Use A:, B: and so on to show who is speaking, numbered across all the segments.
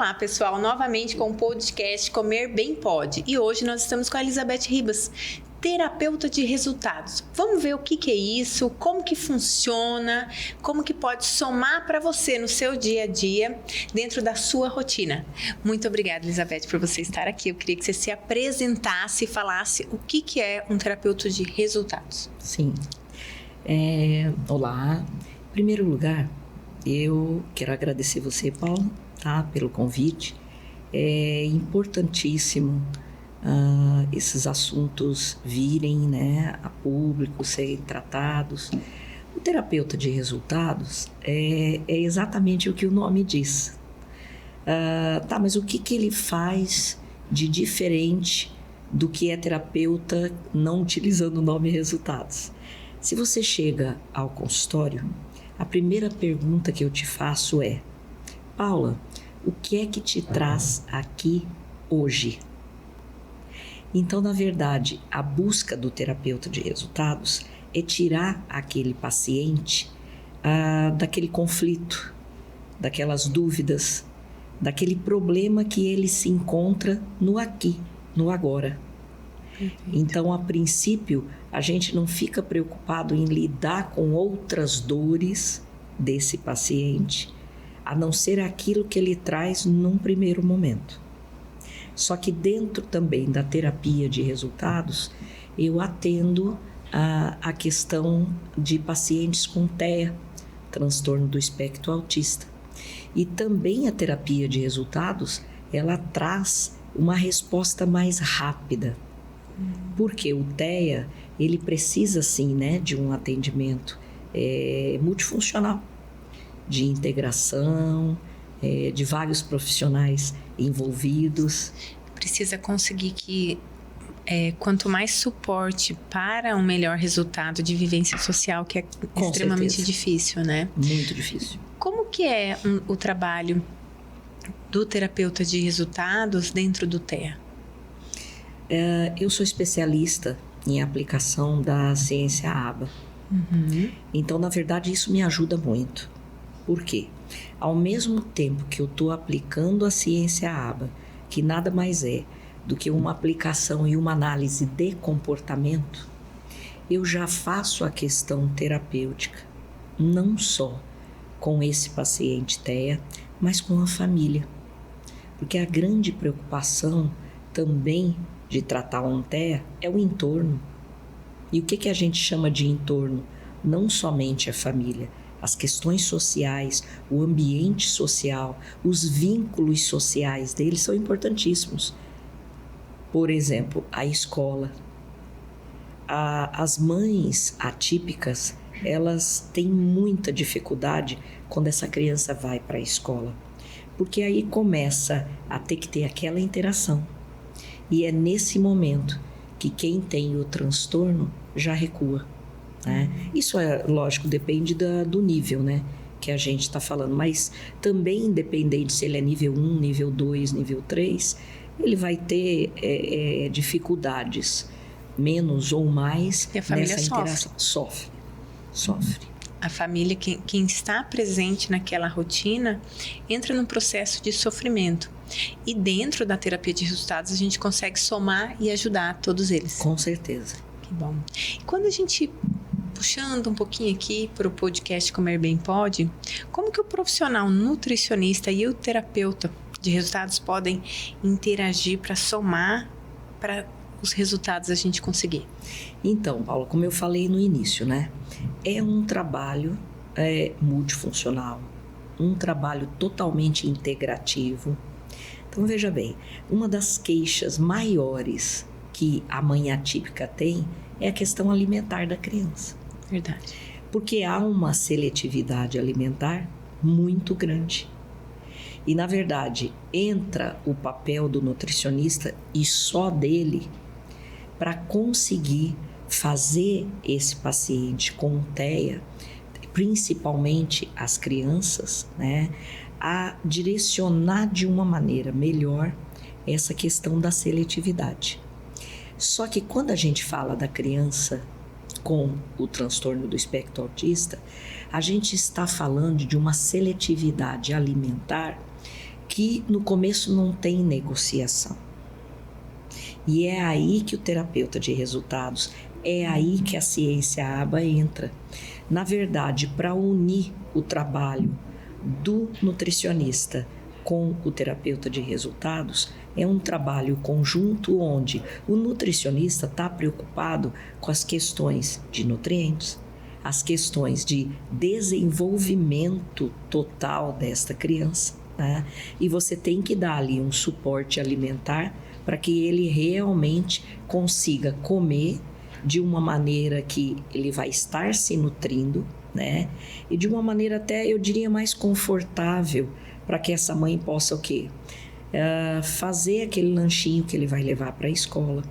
A: Olá, pessoal, novamente com o podcast Comer Bem Pode. E hoje nós estamos com a Elizabeth Ribas, terapeuta de resultados. Vamos ver o que é isso, como que funciona, como que pode somar para você no seu dia a dia, dentro da sua rotina. Muito obrigada, Elizabeth, por você estar aqui. Eu queria que você se apresentasse e falasse o que é um terapeuta de resultados.
B: Sim. Olá. Em primeiro lugar, eu quero agradecer você, Paulo, pelo convite. É importantíssimo esses assuntos virem, né, a público, serem tratados. O terapeuta de resultados é exatamente o que o nome diz. Mas o que ele faz de diferente do que é terapeuta não utilizando o nome resultados? Se você chega ao consultório, a primeira pergunta que eu te faço é: Paula, o que é que te traz aqui hoje? Então, na verdade, a busca do terapeuta de resultados é tirar aquele paciente daquele conflito, daquelas dúvidas, daquele problema que ele se encontra no aqui, no agora. Então, a princípio, a gente não fica preocupado em lidar com outras dores desse paciente, a não ser aquilo que ele traz num primeiro momento. Só que dentro também da terapia de resultados, eu atendo a questão de pacientes com TEA, transtorno do espectro autista. E também a terapia de resultados, ela traz uma resposta mais rápida. Porque o TEA, ele precisa sim, né, de um atendimento multifuncional, de integração, de vários profissionais envolvidos.
A: Precisa conseguir que quanto mais suporte para um melhor resultado de vivência social, que é extremamente difícil, né?
B: Muito difícil.
A: Como que é o trabalho do terapeuta de resultados dentro do TEA?
B: Eu sou especialista em aplicação da ciência ABA.
A: Uhum.
B: Então, na verdade, isso me ajuda muito. Por quê? Ao mesmo tempo que eu estou aplicando a ciência ABA, que nada mais é do que uma aplicação e uma análise de comportamento, eu já faço a questão terapêutica, não só com esse paciente TEA, mas com a família. Porque a grande preocupação também de tratar um TEA é o entorno. E o que a gente chama de entorno? Não somente a família, as questões sociais, o ambiente social, os vínculos sociais deles são importantíssimos. Por exemplo, a escola. As mães atípicas, elas têm muita dificuldade quando essa criança vai para a escola, porque aí começa a ter que ter aquela interação. E é nesse momento que quem tem o transtorno já recua. Né? Isso lógico, depende do nível, né, que a gente está falando, mas também independente se ele é nível 1, nível 2, nível 3, ele vai ter dificuldades, menos ou mais,
A: e a família
B: nessa interação. Sofre.
A: A família, quem está presente naquela rotina, entra num processo de sofrimento. E dentro da terapia de resultados, a gente consegue somar e ajudar todos eles.
B: Com certeza.
A: Que bom. E quando a gente, puxando um pouquinho aqui para o podcast Comer Bem Pode, como que o profissional nutricionista e o terapeuta de resultados podem interagir para somar para os resultados a gente conseguir?
B: Então, Paulo, como eu falei no início, né? É um trabalho multifuncional, um trabalho totalmente integrativo. Então, veja bem, uma das queixas maiores que a mãe atípica tem é a questão alimentar da criança.
A: Verdade.
B: Porque há uma seletividade alimentar muito grande. E, na verdade, entra o papel do nutricionista e só dele para conseguir fazer esse paciente com TEA, principalmente as crianças, né, a direcionar de uma maneira melhor essa questão da seletividade. Só que quando a gente fala da criança com o transtorno do espectro autista, a gente está falando de uma seletividade alimentar que no começo não tem negociação. E é aí que o terapeuta de resultados, é aí que a ciência ABA entra. Na verdade, para unir o trabalho do nutricionista com o terapeuta de resultados, é um trabalho conjunto onde o nutricionista está preocupado com as questões de nutrientes, as questões de desenvolvimento total desta criança, né? E você tem que dar ali um suporte alimentar para que ele realmente consiga comer de uma maneira que ele vai estar se nutrindo, né? E de uma maneira até, eu diria, mais confortável, para que essa mãe possa o quê? Fazer aquele lanchinho que ele vai levar para a escola.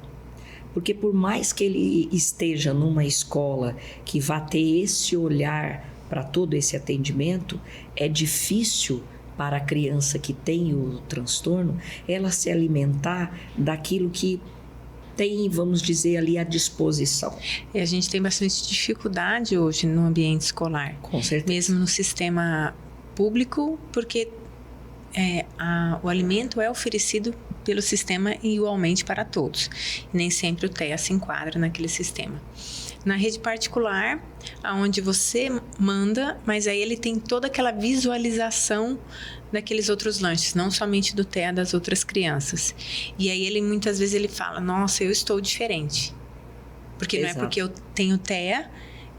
B: Porque por mais que ele esteja numa escola que vá ter esse olhar para todo esse atendimento, é difícil para a criança que tem o transtorno, ela se alimentar daquilo que tem, vamos dizer, ali à disposição.
A: E a gente tem bastante dificuldade hoje no ambiente escolar.
B: Com certeza.
A: Mesmo no sistema público, porque o alimento é oferecido pelo sistema igualmente para todos. Nem sempre o TEA se enquadra naquele sistema. Na rede particular, onde você manda, mas aí ele tem toda aquela visualização daqueles outros lanches, não somente do TEA das outras crianças. E aí ele muitas vezes ele fala, nossa, eu estou diferente. Porque
B: Exato.
A: Não é porque eu tenho TEA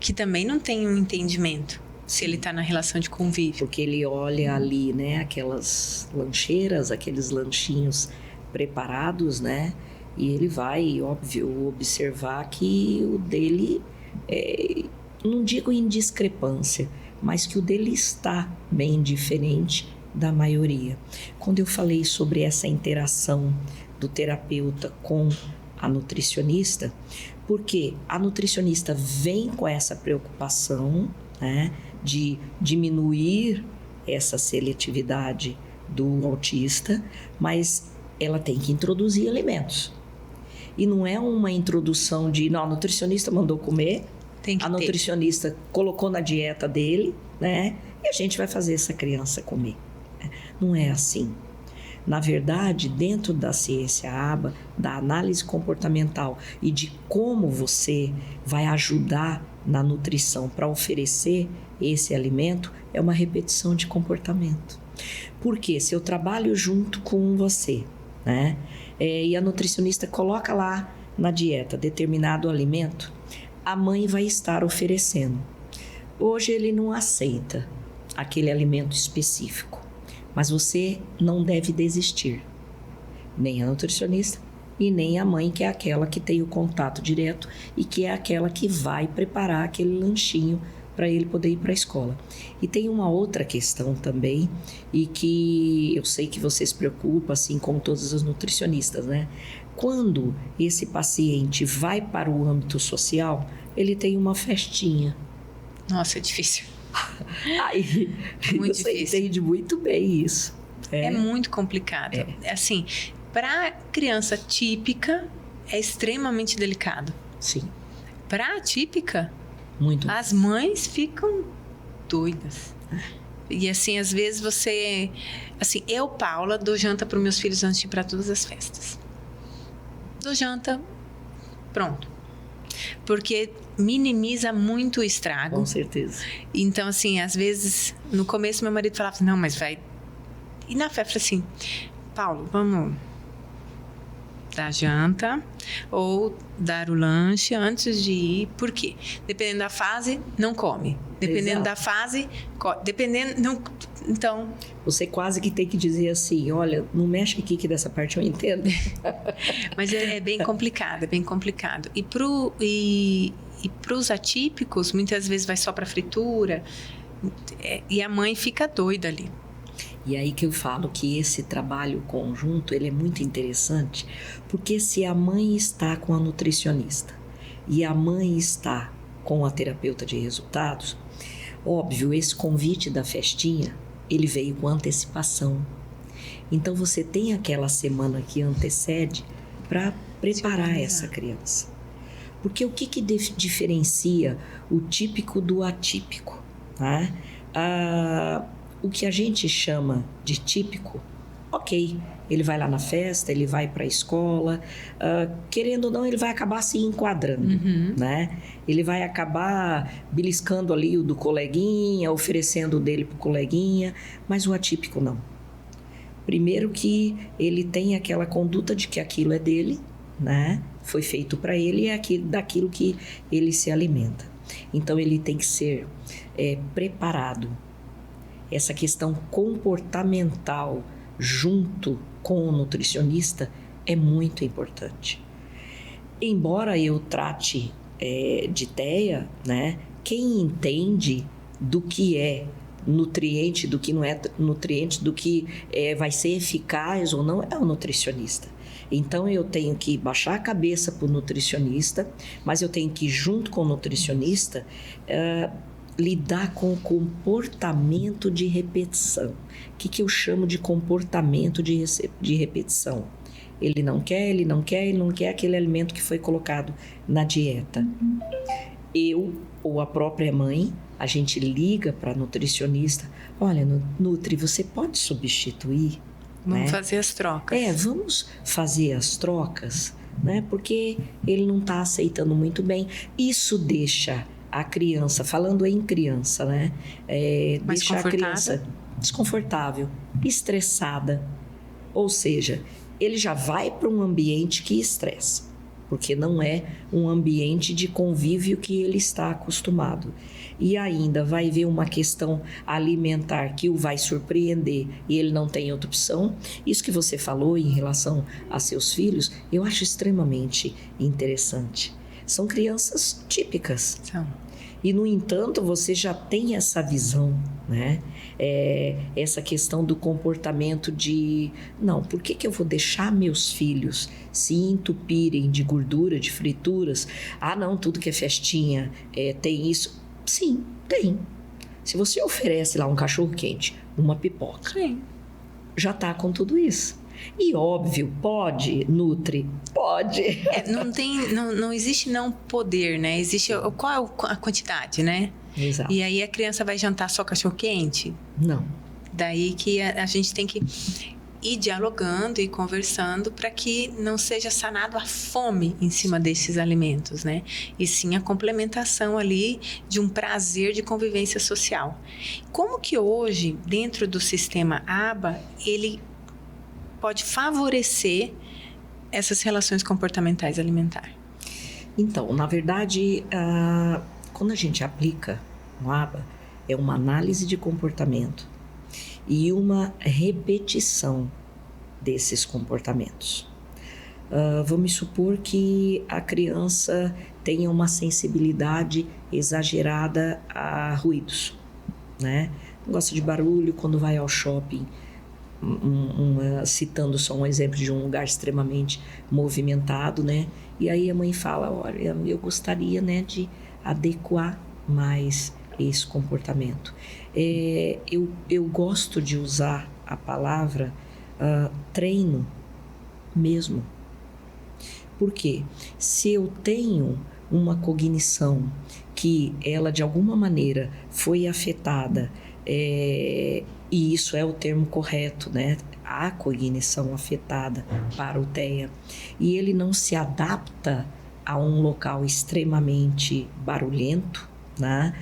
A: que também não tem um entendimento. Se ele está na relação de convívio.
B: Porque ele olha ali, né, aquelas lancheiras, aqueles lanchinhos preparados, né? E ele vai, óbvio, observar que o dele, não digo em discrepância, mas que o dele está bem diferente da maioria. Quando eu falei sobre essa interação do terapeuta com a nutricionista, porque a nutricionista vem com essa preocupação, né, de diminuir essa seletividade do autista, mas ela tem que introduzir alimentos. E não é uma introdução de, não, a nutricionista mandou comer, a nutricionista colocou na dieta dele, né? E a gente vai fazer essa criança comer. Não é assim. Na verdade, dentro da ciência ABA, da análise comportamental e de como você vai ajudar na nutrição para oferecer esse alimento, é uma repetição de comportamento. Porque se eu trabalho junto com você, né? E a nutricionista coloca lá na dieta determinado alimento, a mãe vai estar oferecendo. Hoje ele não aceita aquele alimento específico, mas você não deve desistir. Nem a nutricionista e nem a mãe, que é aquela que tem o contato direto e que é aquela que vai preparar aquele lanchinho para ele poder ir para a escola. E tem uma outra questão também, e que eu sei que você se preocupa, assim como todas as nutricionistas, né? Quando esse paciente vai para o âmbito social, ele tem uma festinha.
A: Nossa, é difícil.
B: Aí,
A: muito
B: você
A: difícil.
B: Entende muito bem isso.
A: É muito complicado. Assim, para criança típica, é extremamente delicado.
B: Sim.
A: Para atípica,
B: muito.
A: As mães ficam doidas. E assim, às vezes você... Assim, eu, Paula, dou janta para os meus filhos antes de ir para todas as festas. Dou janta, pronto. Porque minimiza muito o estrago.
B: Com certeza.
A: Então, assim, às vezes, no começo meu marido falava assim, não, mas vai... E na festa, assim, Paulo, vamos dar janta ou dar o lanche antes de ir. Por quê? Dependendo da fase, não come. Dependendo da fase, dependendo... Não, então...
B: Você quase que tem que dizer assim, olha, não mexe aqui que dessa parte eu entendo.
A: Mas é bem complicado, é bem complicado. E pros atípicos, muitas vezes vai só para fritura e a mãe fica doida ali.
B: E aí que eu falo que esse trabalho conjunto, ele é muito interessante, porque se a mãe está com a nutricionista e a mãe está com a terapeuta de resultados, óbvio, esse convite da festinha, ele veio com antecipação. Então você tem aquela semana que antecede para preparar essa criança. Porque o que diferencia o típico do atípico? Tá? O que a gente chama de típico ok, ele vai lá na festa, ele vai para a escola, querendo ou não, ele vai acabar se enquadrando, né? Ele vai acabar beliscando ali o do coleguinha, oferecendo o dele pro coleguinha, mas o atípico não. Primeiro que ele tem aquela conduta de que aquilo é dele, né? Foi feito para ele e é daquilo que ele se alimenta. Então, ele tem que ser preparado. Essa questão comportamental junto com o nutricionista é muito importante. Embora eu trate de TEA, né? Quem entende do que é nutriente, do que não é nutriente, do que vai ser eficaz ou não, é o nutricionista. Então, eu tenho que baixar a cabeça para o nutricionista, mas eu tenho que, junto com o nutricionista, lidar com o comportamento de repetição. O que eu chamo de comportamento de repetição? Ele não quer aquele alimento que foi colocado na dieta. Eu ou a própria mãe, a gente liga para a nutricionista, olha, Nutri, você pode substituir?
A: Vamos fazer as trocas.
B: Vamos fazer as trocas, né? Porque ele não está aceitando muito bem. Isso deixa a criança, falando em criança, né? Deixa a criança desconfortável, estressada. Ou seja, ele já vai para um ambiente que estressa, porque não é um ambiente de convívio que ele está acostumado. E ainda vai ver uma questão alimentar que o vai surpreender e ele não tem outra opção. Isso que você falou em relação a seus filhos, eu acho extremamente interessante. São crianças típicas.
A: São.
B: E, no entanto, você já tem essa visão, né? Essa questão do comportamento de... Não, por que eu vou deixar meus filhos se entupirem de gordura, de frituras? Ah, não, tudo que é festinha tem isso. Sim, tem. Se você oferece lá um cachorro-quente, uma pipoca,
A: sim,
B: já tá com tudo isso. E óbvio, pode, Nutri, pode.
A: Não existe não poder, né? Existe qual é a quantidade, né?
B: Exato.
A: E aí a criança vai jantar só cachorro-quente?
B: Não.
A: Daí que a gente tem que ir dialogando e conversando para que não seja sanado a fome em cima desses alimentos, né? E sim a complementação ali de um prazer de convivência social. Como que hoje, dentro do sistema ABA, ele pode favorecer essas relações comportamentais alimentares?
B: Então, na verdade, quando a gente aplica o ABA, é uma análise de comportamento e uma repetição desses comportamentos. Vamos supor que a criança tenha uma sensibilidade exagerada a ruídos, né? Não gosta de barulho quando vai ao shopping, citando só um exemplo de um lugar extremamente movimentado, né? E aí a mãe fala, olha, eu gostaria, né, de adequar mais esse comportamento. Eu gosto de usar a palavra treino mesmo. Por quê? Se eu tenho uma cognição que ela de alguma maneira foi afetada, e isso é o termo correto, né? A cognição afetada para o TEA, e ele não se adapta a um local extremamente barulhento, né?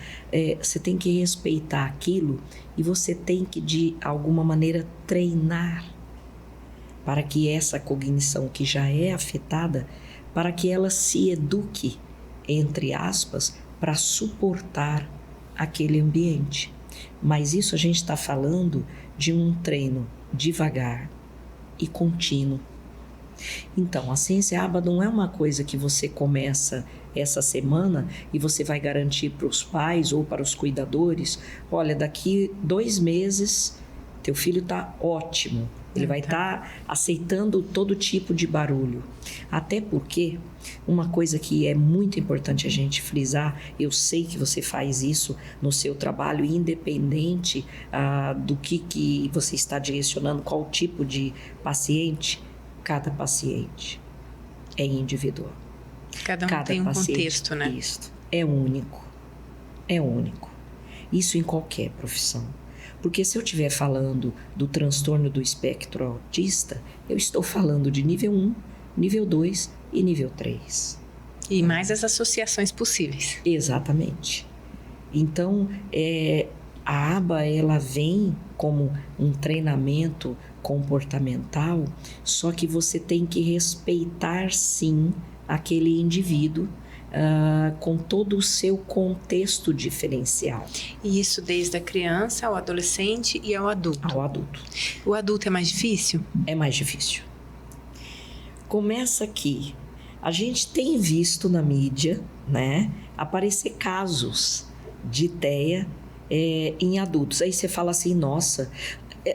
B: Você tem que respeitar aquilo e você tem que, de alguma maneira, treinar para que essa cognição que já é afetada, para que ela se eduque, entre aspas, para suportar aquele ambiente. Mas isso a gente está falando de um treino devagar e contínuo. Então, a ciência ABA não é uma coisa que você começa essa semana e você vai garantir para os pais ou para os cuidadores, olha, daqui 2 meses teu filho está ótimo, ele vai estar aceitando todo tipo de barulho. Até porque uma coisa que é muito importante a gente frisar, eu sei que você faz isso no seu trabalho, independente do que você está direcionando, qual tipo de paciente, cada paciente é individual.
A: Cada um tem um contexto, né?
B: Isso, é único. É único. Isso em qualquer profissão. Porque se eu estiver falando do transtorno do espectro autista, eu estou falando de nível 1, nível 2 e nível 3.
A: E mais as associações possíveis.
B: Exatamente. Então, a aba, ela vem como um treinamento comportamental, só que você tem que respeitar, sim, aquele indivíduo com todo o seu contexto diferencial.
A: E isso desde a criança ao adolescente e ao adulto.
B: Ao adulto.
A: O adulto é mais difícil?
B: É mais difícil. Começa aqui. A gente tem visto na mídia, né, aparecer casos de TEA em adultos. Aí você fala assim, nossa,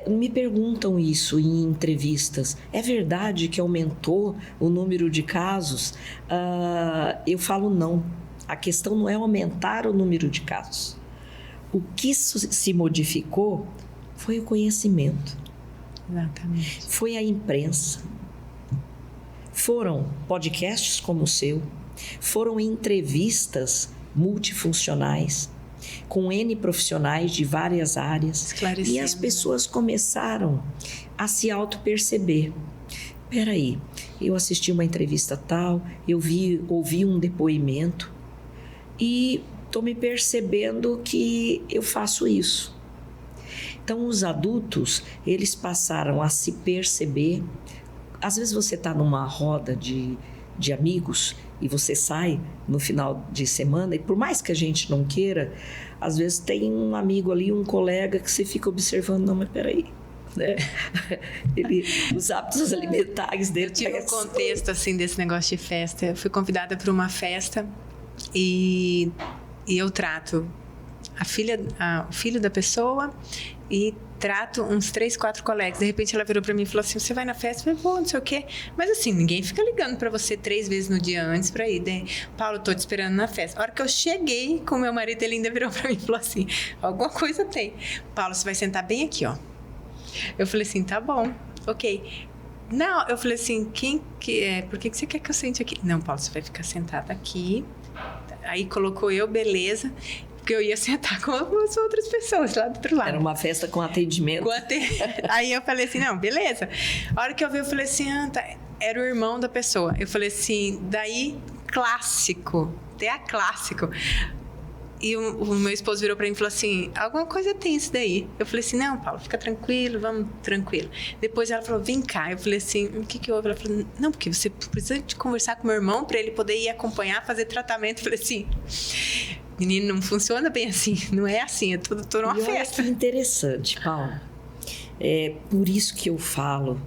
B: me perguntam isso em entrevistas. É verdade que aumentou o número de casos? Eu falo não. A questão não é aumentar o número de casos. O que se modificou foi o conhecimento.
A: Exatamente.
B: Foi a imprensa. Foram podcasts como o seu. Foram entrevistas multifuncionais com N profissionais de várias áreas. E as pessoas começaram a se auto-perceber. Peraí, eu assisti uma entrevista tal, ouvi um depoimento e estou me percebendo que eu faço isso. Então, os adultos, eles passaram a se perceber. Às vezes você está numa roda de amigos e você sai no final de semana e por mais que a gente não queira, às vezes tem um amigo ali, um colega que você fica observando, não, mas peraí, né? Os hábitos alimentares dele.
A: Eu tive um contexto assim desse negócio de festa. Eu fui convidada para uma festa e eu trato o filho da pessoa e trato uns 3, 4 colegas. De repente ela virou pra mim e falou assim, você vai na festa? Eu falei, vou, não sei o quê. Mas assim, ninguém fica ligando pra você 3 vezes no dia antes pra ir, né? Paulo, tô te esperando na festa. A hora que eu cheguei com meu marido, ele ainda virou pra mim e falou assim, alguma coisa tem. Paulo, você vai sentar bem aqui, ó. Eu falei assim, tá bom, ok. Não, eu falei assim, por que você quer que eu sente aqui? Não, Paulo, você vai ficar sentado aqui. Aí colocou eu, beleza. Porque eu ia sentar com as outras pessoas lá do outro lado.
B: Era uma festa com atendimento.
A: Aí eu falei assim, não, beleza. A hora que eu vi, eu falei assim, tá. Era o irmão da pessoa. Eu falei assim, daí, clássico. Clássico. E o meu esposo virou pra mim e falou assim, alguma coisa tem isso daí. Eu falei assim, não, Paulo, fica tranquilo, vamos tranquilo. Depois ela falou, vem cá. Eu falei assim, o que houve? Ela falou, não, porque você precisa de conversar com meu irmão pra ele poder ir acompanhar, fazer tratamento. Eu falei assim... Menino, não funciona bem assim. Não é assim, eu tô numa festa.
B: Olha que interessante, Paulo. É por isso que eu falo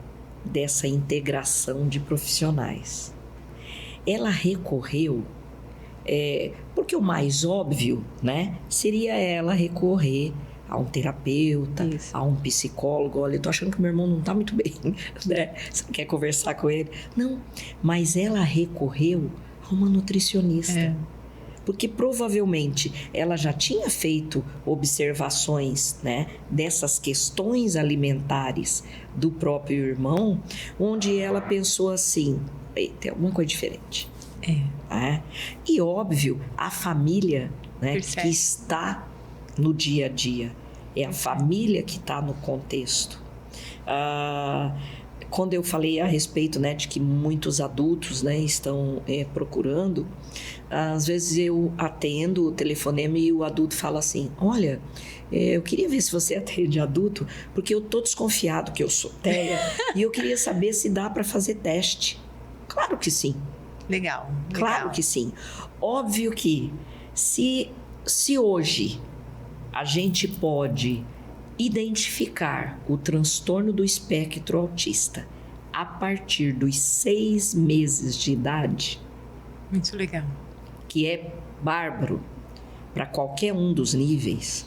B: dessa integração de profissionais. Ela recorreu, porque o mais óbvio, né, seria ela recorrer a um terapeuta, isso, a um psicólogo. Olha, eu tô achando que meu irmão não tá muito bem, né? Você quer conversar com ele? Não, mas ela recorreu a uma nutricionista. Porque provavelmente ela já tinha feito observações, né, dessas questões alimentares do próprio irmão, onde ela pensou assim, tem alguma coisa diferente. E óbvio, a família, né, que está no dia a dia, é a família que está no contexto. Quando eu falei a respeito, né, de que muitos adultos, né, estão procurando, às vezes eu atendo o telefonema e o adulto fala assim, olha, eu queria ver se você atende adulto, porque eu tô desconfiado que eu sou TEA e eu queria saber se dá para fazer teste. Claro que sim.
A: Legal.
B: Claro que sim. Óbvio que se hoje a gente pode identificar o transtorno do espectro autista a partir dos 6 meses de idade.
A: Muito legal.
B: Que é bárbaro para qualquer um dos níveis.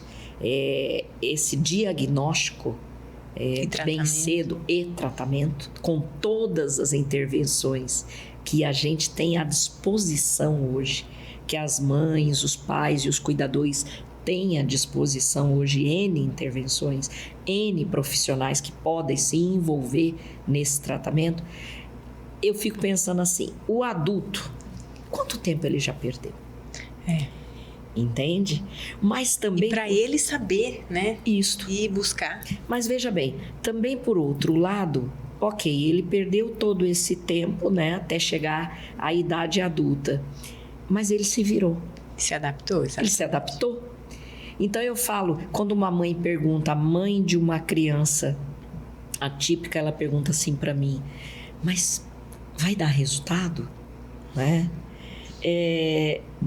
B: Esse diagnóstico bem cedo e tratamento, com todas as intervenções que a gente tem à disposição hoje, que as mães, os pais e os cuidadores têm à disposição hoje, N intervenções, N profissionais que podem se envolver nesse tratamento. Eu fico pensando assim, o adulto, quanto tempo ele já perdeu? entende? Mas também...
A: E para ele saber, né?
B: Isto.
A: E buscar.
B: Mas veja bem, também por outro lado, ok, ele perdeu todo esse tempo, né? Até chegar à idade adulta. Mas ele se virou.
A: Se adaptou,
B: Ele se adaptou. Então eu falo, quando uma mãe pergunta, a mãe de uma criança atípica, ela pergunta assim para mim, mas vai dar resultado? Né?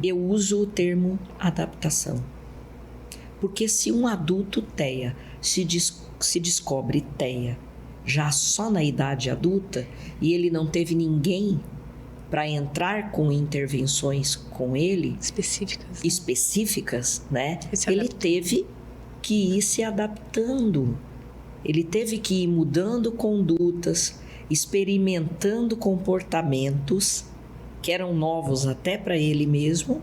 B: Eu uso o termo adaptação. Porque se um adulto TEA se descobre TEA já só na idade adulta e ele não teve ninguém para entrar com intervenções com ele específicas, né? Ele teve que ir se adaptando. Ele teve que ir mudando condutas, experimentando comportamentos que eram novos até para ele mesmo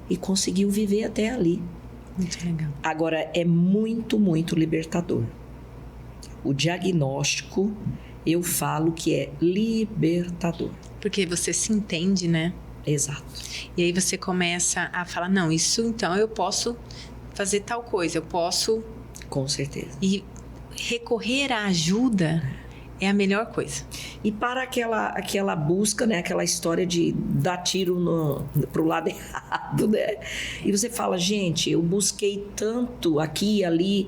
B: e conseguiu viver até ali.
A: Muito legal.
B: Agora, é muito, muito libertador. O diagnóstico, eu falo que é libertador.
A: Porque você se entende, né?
B: Exato.
A: E aí você começa a falar, não, isso então eu posso fazer tal coisa, eu posso...
B: Com certeza.
A: E recorrer à ajuda é a melhor coisa.
B: E para aquela busca, né? Aquela história de dar tiro pro lado errado, né? E você fala, gente, eu busquei tanto aqui e ali,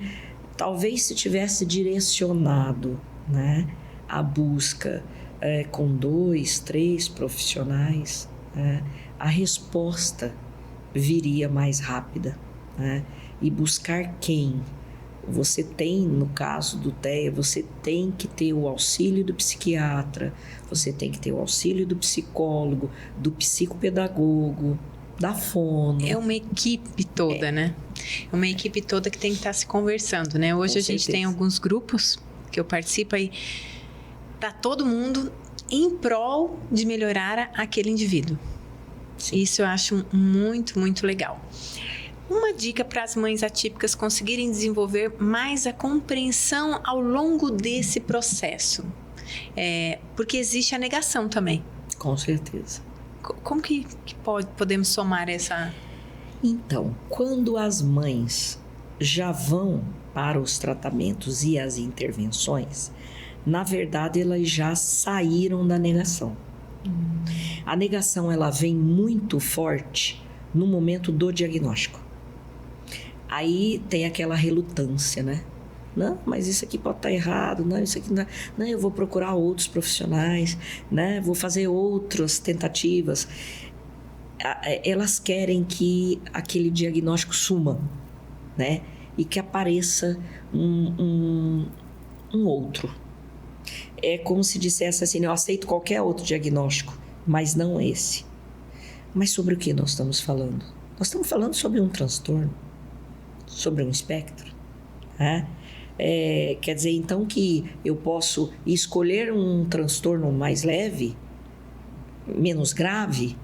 B: talvez se tivesse direcionado, né? A busca com 2, 3 profissionais, né? A resposta viria mais rápida, né? E buscar quem? Você tem, no caso do TEA, você tem que ter o auxílio do psiquiatra, você tem que ter o auxílio do psicólogo, do psicopedagogo, da fono.
A: É uma equipe toda, né? É uma equipe toda que tem que estar se conversando, né? Hoje a gente tem alguns grupos que eu participo aí, tá todo mundo em prol de melhorar aquele indivíduo. Sim. Isso eu acho muito, muito legal. Uma dica para as mães atípicas conseguirem desenvolver mais a compreensão ao longo desse processo. Porque existe a negação também.
B: Com certeza.
A: Como que podemos somar essa...
B: Então, quando as mães já vão para os tratamentos e as intervenções, na verdade elas já saíram da negação. A negação ela vem muito forte no momento do diagnóstico. Aí tem aquela relutância, né? Não, mas isso aqui pode estar errado, não, isso aqui não, não, eu vou procurar outros profissionais, né? Vou fazer outras tentativas. Elas querem que aquele diagnóstico suma, né? E que apareça um outro. É como se dissesse assim, eu aceito qualquer outro diagnóstico, mas não esse. Mas sobre o que nós estamos falando? Nós estamos falando sobre um transtorno, sobre um espectro, né? Quer dizer, então, que eu posso escolher um transtorno mais leve, menos grave?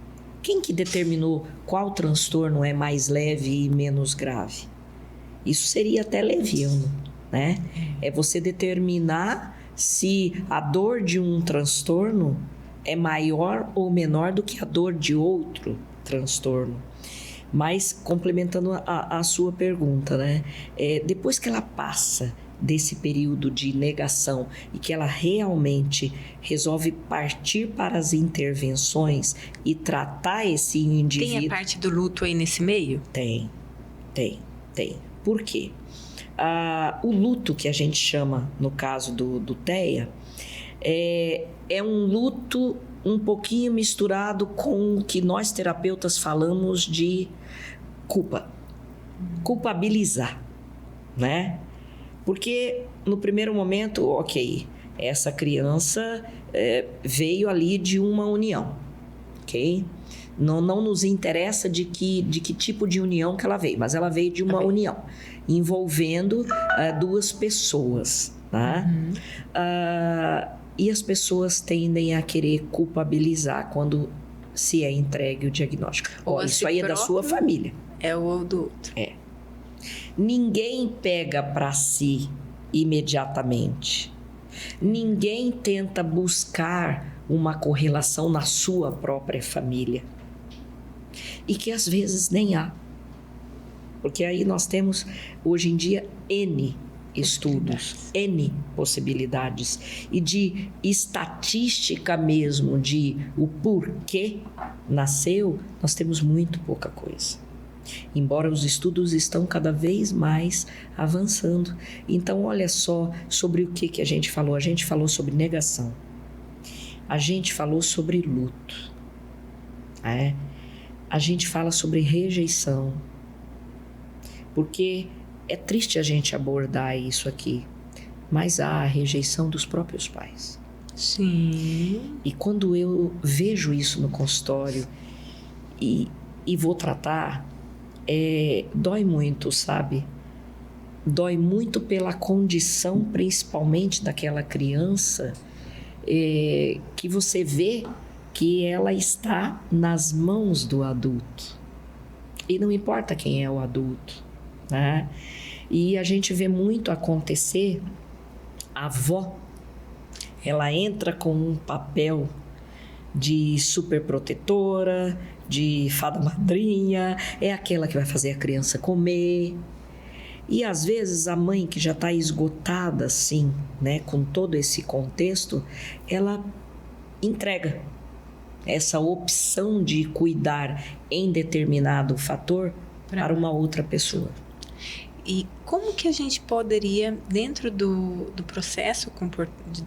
B: Quem que determinou qual transtorno é mais leve e menos grave? Isso seria até leviano, né? É você determinar se a dor de um transtorno é maior ou menor do que a dor de outro transtorno. Mas, complementando a sua pergunta, né? Depois que ela passa desse período de negação e que ela realmente resolve partir para as intervenções e tratar esse indivíduo... Tem
A: a parte do luto aí nesse meio?
B: Tem. Por quê? O luto que a gente chama, no caso do TEA, é um luto um pouquinho misturado com o que nós terapeutas falamos de culpabilizar, né? Porque no primeiro momento, ok, essa criança veio ali de uma união, ok? Não nos interessa de que tipo de união que ela veio, mas ela veio de uma união envolvendo 2 pessoas, tá? Uhum. E as pessoas tendem a querer culpabilizar quando se é entregue o diagnóstico. Isso aí é da sua família.
A: É o do outro.
B: Ninguém pega para si imediatamente. Ninguém tenta buscar uma correlação na sua própria família. E que às vezes nem há. Porque aí nós temos, hoje em dia, N estudos, N possibilidades. E de estatística mesmo, de o porquê nasceu, nós temos muito pouca coisa. Embora os estudos estão cada vez mais avançando. Então, olha só sobre o que a gente falou. A gente falou sobre negação. A gente falou sobre luto. A gente fala sobre rejeição. Porque é triste a gente abordar isso aqui, mas há a rejeição dos próprios pais.
A: Sim.
B: E quando eu vejo isso no consultório e vou tratar, dói muito, sabe? Dói muito pela condição, principalmente daquela criança, que você vê que ela está nas mãos do adulto. E não importa quem é o adulto, né? E a gente vê muito acontecer, a avó, ela entra com um papel de superprotetora, de fada madrinha, é aquela que vai fazer a criança comer. E às vezes a mãe que já está esgotada assim, né, com todo esse contexto, ela entrega essa opção de cuidar em determinado fator para uma outra pessoa.
A: E como que a gente poderia, dentro do processo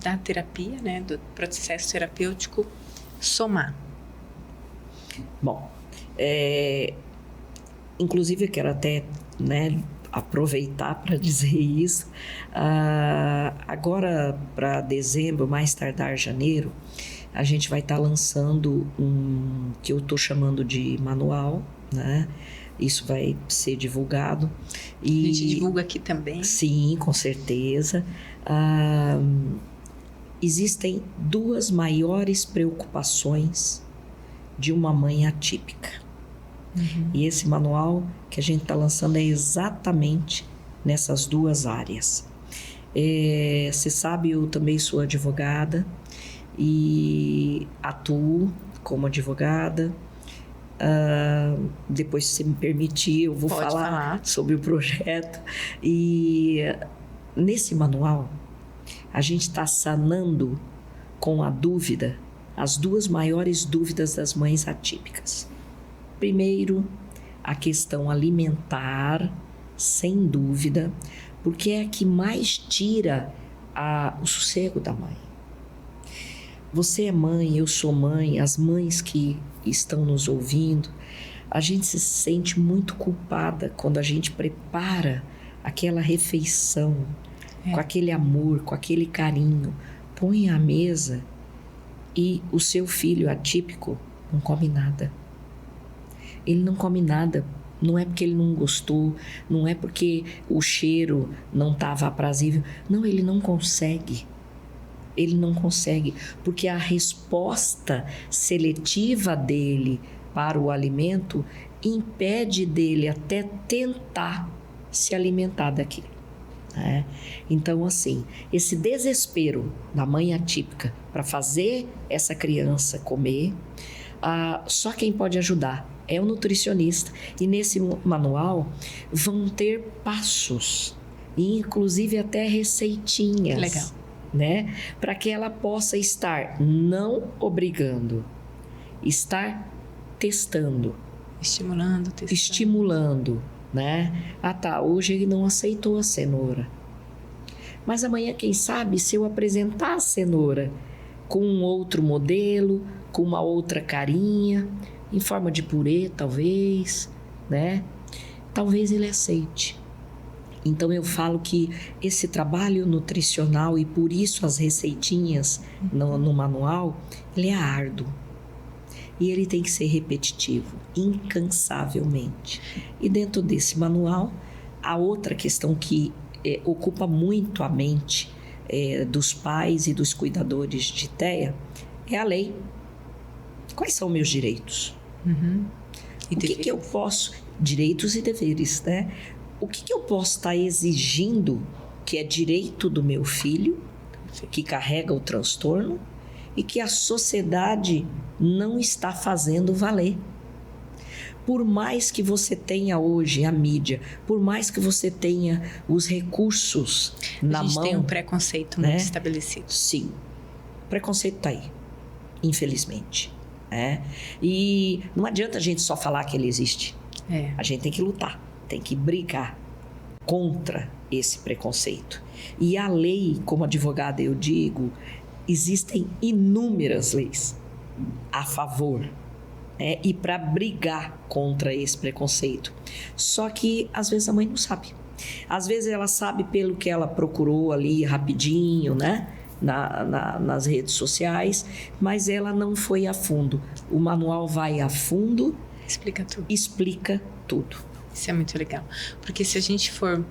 A: da terapia, né, do processo terapêutico, somar?
B: Bom, inclusive eu quero até, né, aproveitar para dizer isso. Agora, para dezembro, mais tardar janeiro, a gente vai estar lançando um que eu estou chamando de manual, né? Isso vai ser divulgado. E,
A: a gente divulga aqui também?
B: Sim, com certeza. Existem duas maiores preocupações de uma mãe atípica. Uhum. E esse manual que a gente está lançando é exatamente nessas duas áreas. Você sabe, eu também sou advogada e atuo como advogada. Depois, se você me permitir, eu vou falar sobre o projeto. E nesse manual, a gente está sanando com a dúvida, as duas maiores dúvidas das mães atípicas. Primeiro, a questão alimentar, sem dúvida, porque é a que mais tira o sossego da mãe. Você é mãe, eu sou mãe, as mães que estão nos ouvindo, a gente se sente muito culpada quando a gente prepara aquela refeição com aquele amor, com aquele carinho, põe à mesa e o seu filho atípico não come nada. Ele não come nada, não é porque ele não gostou, não é porque o cheiro não estava aprazível, não, ele não consegue. Ele não consegue, porque a resposta seletiva dele para o alimento impede dele até tentar se alimentar daquilo. Né? Então, assim, esse desespero da mãe atípica para fazer essa criança comer, só quem pode ajudar é o nutricionista. E nesse manual vão ter passos, inclusive até receitinhas.
A: Legal.
B: Né? Para que ela possa estar não obrigando, estar testando. Estimulando, né? Hoje ele não aceitou a cenoura. Mas amanhã, quem sabe, se eu apresentar a cenoura com um outro modelo, com uma outra carinha, em forma de purê, talvez, né? Talvez ele aceite. Então eu falo que esse trabalho nutricional, e por isso as receitinhas no manual, ele é árduo. E ele tem que ser repetitivo, incansavelmente. E dentro desse manual, a outra questão que ocupa muito a mente dos pais e dos cuidadores de TEA é a lei. Quais são meus direitos? Uhum. O que eu posso... Direitos e deveres, né? O que eu posso estar exigindo que é direito do meu filho, que carrega o transtorno, e que a sociedade não está fazendo valer? Por mais que você tenha hoje a mídia, por mais que você tenha os recursos na mão...
A: A gente tem um preconceito muito estabelecido.
B: Sim, o preconceito está aí, infelizmente. E não adianta a gente só falar que ele existe. A gente tem que lutar, tem que brigar contra esse preconceito. E a lei, como advogada eu digo, existem inúmeras leis a favor, e para brigar contra esse preconceito. Só que às vezes a mãe não sabe. Às vezes ela sabe pelo que ela procurou ali rapidinho, nas redes sociais, mas ela não foi a fundo. O manual vai a fundo, explica tudo.
A: Isso é muito legal, porque se a gente for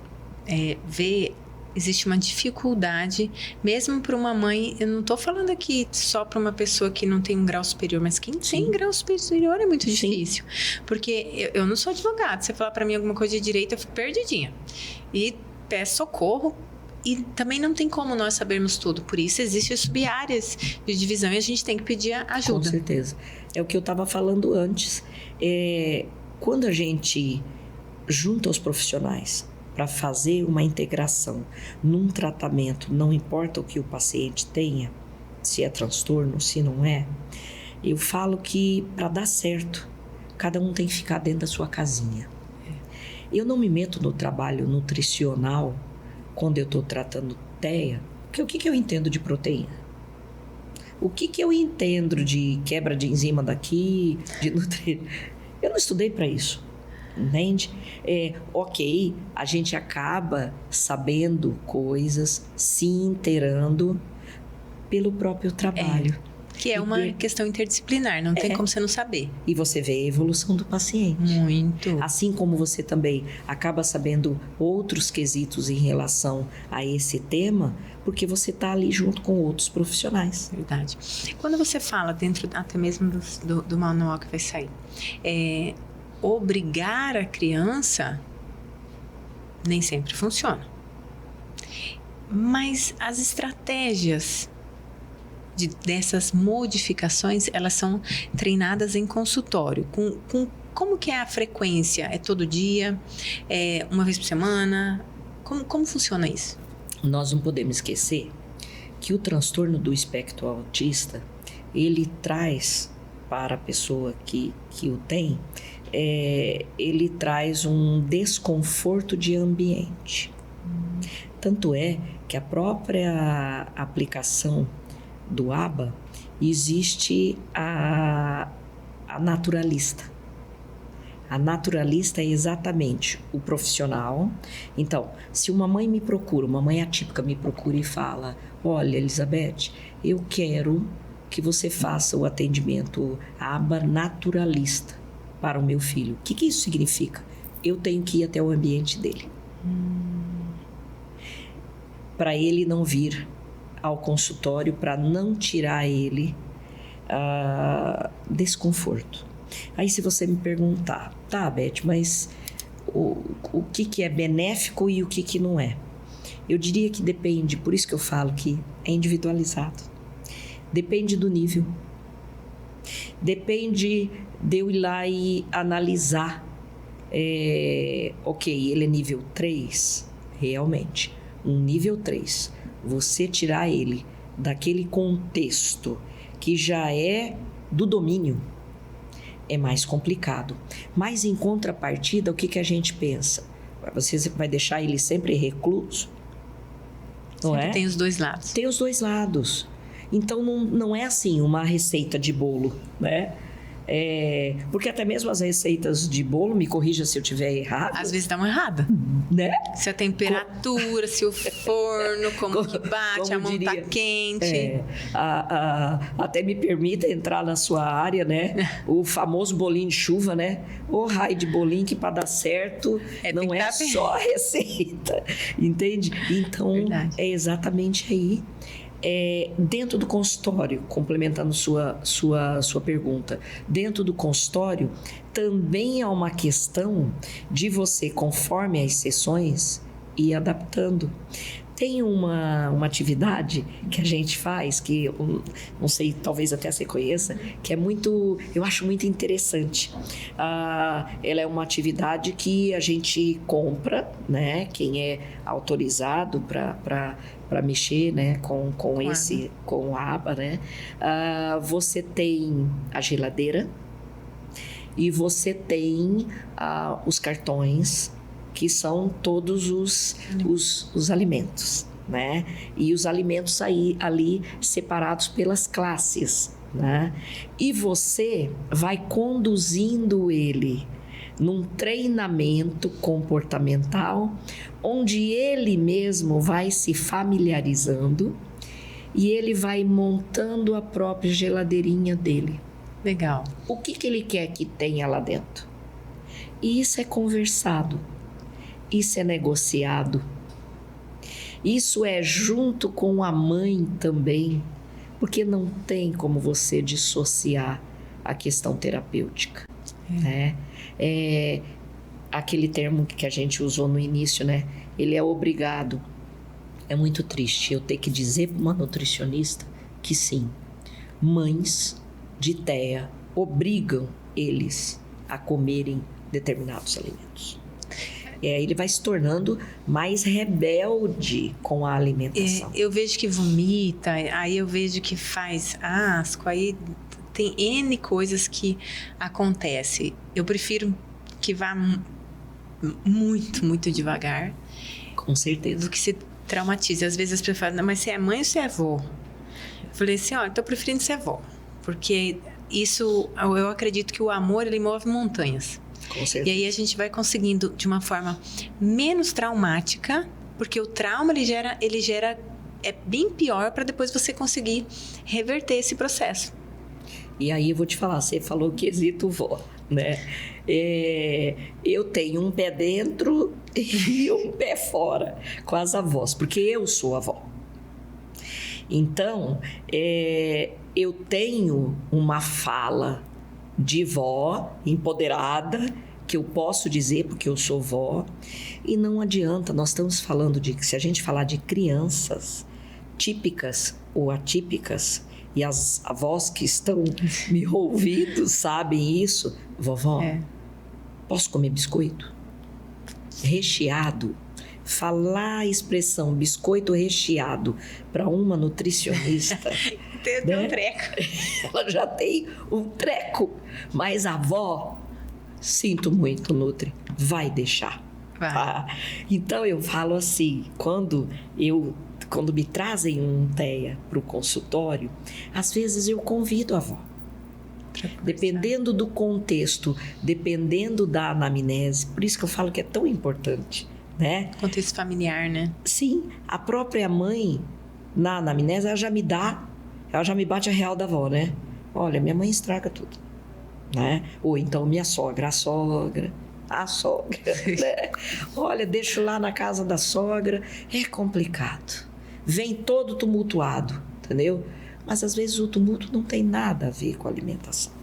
A: ver, existe uma dificuldade, mesmo para uma mãe. Eu não estou falando aqui só para uma pessoa que não tem um grau superior, mas quem tem grau superior é muito difícil. Porque eu não sou advogada. Você falar para mim alguma coisa de direito, eu fico perdidinha. E peço socorro. E também não tem como nós sabermos tudo. Por isso, existem sub-áreas de divisão e a gente tem que pedir ajuda.
B: Com certeza. É o que eu estava falando antes. Quando a gente junta os profissionais para fazer uma integração num tratamento, não importa o que o paciente tenha, se é transtorno, se não é, eu falo que para dar certo, cada um tem que ficar dentro da sua casinha. Eu não me meto no trabalho nutricional quando eu estou tratando TEA, porque o que eu entendo de proteína? O que eu entendo de quebra de enzima daqui, de nutriente? Eu não estudei para isso. Entende? Ok, a gente acaba sabendo coisas, se inteirando pelo próprio trabalho.
A: Que é uma questão interdisciplinar, não tem como você não saber.
B: E você vê a evolução do paciente.
A: Muito.
B: Assim como você também acaba sabendo outros quesitos em relação a esse tema, porque você está ali junto com outros profissionais.
A: Verdade. Quando você fala dentro até mesmo do manual que vai sair, obrigar a criança nem sempre funciona. Mas as estratégias dessas modificações, elas são treinadas em consultório. Como que é a frequência? É todo dia? É uma vez por semana? Como funciona isso?
B: Nós não podemos esquecer que o transtorno do espectro autista, ele traz para a pessoa que o tem, ele traz um desconforto de ambiente. Tanto é que a própria aplicação do ABA, existe a naturalista. A naturalista é exatamente o profissional. Então, se uma mãe me procura, uma mãe atípica me procura e fala: olha, Elizabeth, eu quero que você faça o atendimento ABA naturalista para o meu filho. O que isso significa? Eu tenho que ir até o ambiente dele. Para ele não vir ao consultório, para não tirar ele desconforto. Aí se você me perguntar, tá, Beth, mas o que é benéfico e o que não é? Eu diria que depende, por isso que eu falo que é individualizado. Depende do nível. Depende de eu ir lá e analisar. Ok, ele é nível 3, realmente. Um nível 3, você tirar ele daquele contexto que já é do domínio, é mais complicado. Mas em contrapartida, o que a gente pensa? Você vai deixar ele sempre recluso? Não
A: sempre
B: é?
A: Tem os dois lados.
B: Tem os dois lados. Então não é assim uma receita de bolo, né? Porque até mesmo as receitas de bolo, me corrija se eu estiver errado.
A: Às vezes dá uma errada.
B: Né?
A: Se a temperatura, se o forno, como que bate, a mão tá quente.
B: Até me permita entrar na sua área, né? O famoso bolinho de chuva, né? O raio de bolinho que para dar certo não é só a receita. Entende? Então,
A: Verdade.
B: É exatamente aí. Dentro do consultório, complementando sua pergunta, dentro do consultório também há uma questão de você, conforme as sessões, ir adaptando. Tem uma atividade que a gente faz, que eu não sei, talvez até você conheça, que é muito, eu acho muito interessante. Ela é uma atividade que a gente compra, né? Quem é autorizado para mexer, né, com a aba, né? Você tem a geladeira e você tem os cartões, que são todos os alimentos, né? E os alimentos ali separados pelas classes, né? E você vai conduzindo ele num treinamento comportamental, onde ele mesmo vai se familiarizando e ele vai montando a própria geladeirinha dele.
A: Legal.
B: O que ele quer que tenha lá dentro? E isso é conversado. Isso é negociado. Isso é junto com a mãe também, porque não tem como você dissociar a questão terapêutica. Né? Aquele termo que a gente usou no início, né? Ele é obrigado. É muito triste eu ter que dizer para uma nutricionista que sim, mães de TEA obrigam eles a comerem determinados alimentos. Ele vai se tornando mais rebelde com a alimentação.
A: Eu vejo que vomita, aí eu vejo que faz asco, aí tem N coisas que acontecem. Eu prefiro que vá muito, muito devagar.
B: Com certeza.
A: Do que se traumatize. Às vezes as pessoas falam, mas você é mãe ou você é avó? Eu falei assim, olha, tô preferindo ser avó. Porque isso, eu acredito que o amor, ele move montanhas.
B: Com certeza.
A: E aí a gente vai conseguindo de uma forma menos traumática, porque o trauma ele gera é bem pior para depois você conseguir reverter esse processo.
B: E aí eu vou te falar, você falou o quesito vó, né? Eu tenho um pé dentro e um pé fora com as avós, porque eu sou avó. Então, eu tenho uma fala de vó empoderada, que eu posso dizer porque eu sou vó, e não adianta, nós estamos falando de, se a gente falar de crianças típicas ou atípicas, e as avós que estão me ouvindo sabem isso, vovó, posso comer biscoito? Recheado? Falar a expressão biscoito recheado para uma nutricionista...
A: Tem um treco.
B: Ela já tem um treco. Mas a avó, sinto muito, Nutri, vai deixar.
A: Vai.
B: Tá? Então eu falo assim, quando me trazem um TEA para o consultório, às vezes eu convido a avó. Dependendo do contexto, dependendo da anamnese, por isso que eu falo que é tão importante, né?
A: Contexto familiar, né?
B: Sim, a própria mãe, na anamnese, ela já me bate a real da avó, né? Olha, minha mãe estraga tudo, né? Ou então minha sogra, a sogra, né? Olha, deixo lá na casa da sogra, é complicado. Vem todo tumultuado, entendeu? Mas às vezes o tumulto não tem nada a ver com a alimentação.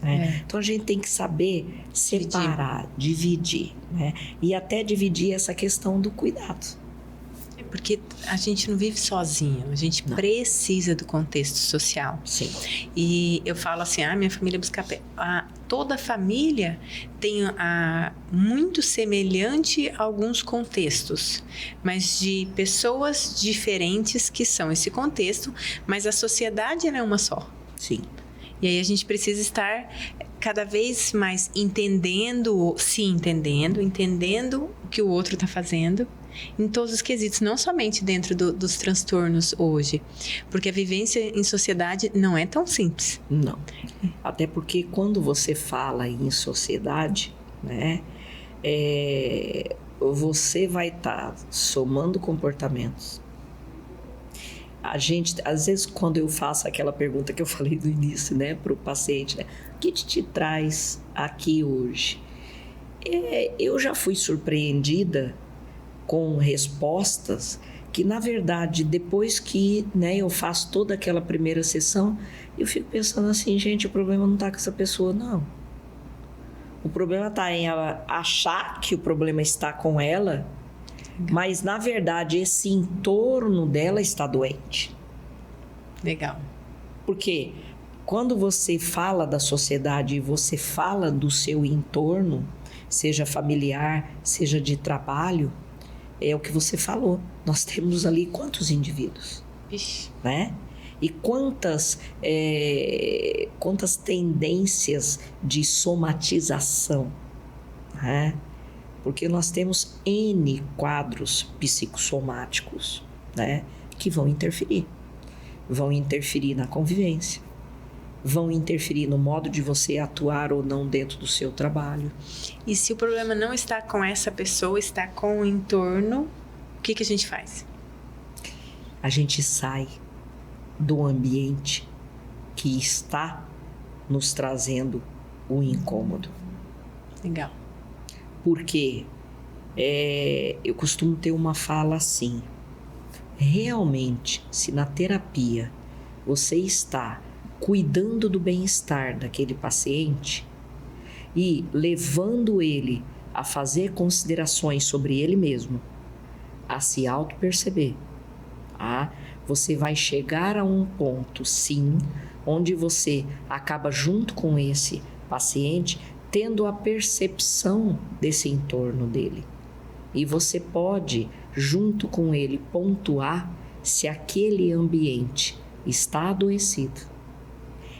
B: Né? Então a gente tem que saber separar, dividir, né? E até dividir essa questão do cuidado.
A: Porque a gente não vive sozinho, a gente precisa do contexto social.
B: Sim.
A: E eu falo assim, minha família busca pé. Toda família tem muito semelhante a alguns contextos, mas de pessoas diferentes que são esse contexto, mas a sociedade ela é uma só.
B: Sim.
A: E aí a gente precisa estar cada vez mais entendendo o que o outro está fazendo, em todos os quesitos, não somente dentro dos transtornos hoje, porque a vivência em sociedade não é tão simples.
B: Não, até porque quando você fala em sociedade, né, você vai estar somando comportamentos. A gente, às vezes, quando eu faço aquela pergunta que eu falei no início, né, para o paciente, né, o que te traz aqui hoje? Eu já fui surpreendida com respostas que, na verdade, depois que, né, eu faço toda aquela primeira sessão, eu fico pensando assim, gente, o problema não está com essa pessoa, não. O problema está em ela achar que o problema está com ela Mas, na verdade, esse entorno dela está doente.
A: Legal.
B: Porque quando você fala da sociedade e você fala do seu entorno, seja familiar, seja de trabalho, é o que você falou. Nós temos ali quantos indivíduos?
A: Vixe.
B: Né? E quantas tendências de somatização, né? Porque nós temos N quadros psicossomáticos, né? Que vão interferir na convivência, vão interferir no modo de você atuar ou não dentro do seu trabalho.
A: E se o problema não está com essa pessoa, está com o entorno, o que a gente faz?
B: A gente sai do ambiente que está nos trazendo o incômodo.
A: Legal.
B: Porque eu costumo ter uma fala assim: realmente, se na terapia você está cuidando do bem-estar daquele paciente e levando ele a fazer considerações sobre ele mesmo, a se auto-perceber, você vai chegar a um ponto, sim, onde você acaba junto com esse paciente tendo a percepção desse entorno dele. E você pode, junto com ele, pontuar se aquele ambiente está adoecido,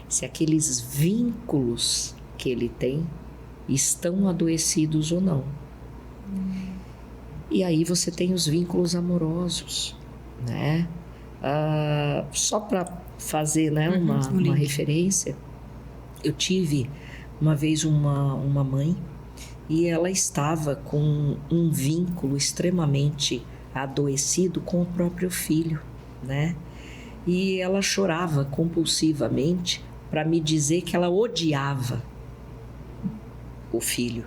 B: se aqueles vínculos que ele tem estão adoecidos ou não. E aí você tem os vínculos amorosos, né? Só para fazer, né, uma referência, eu tive uma vez uma mãe e ela estava com um vínculo extremamente adoecido com o próprio filho, né? E ela chorava compulsivamente para me dizer que ela odiava o filho.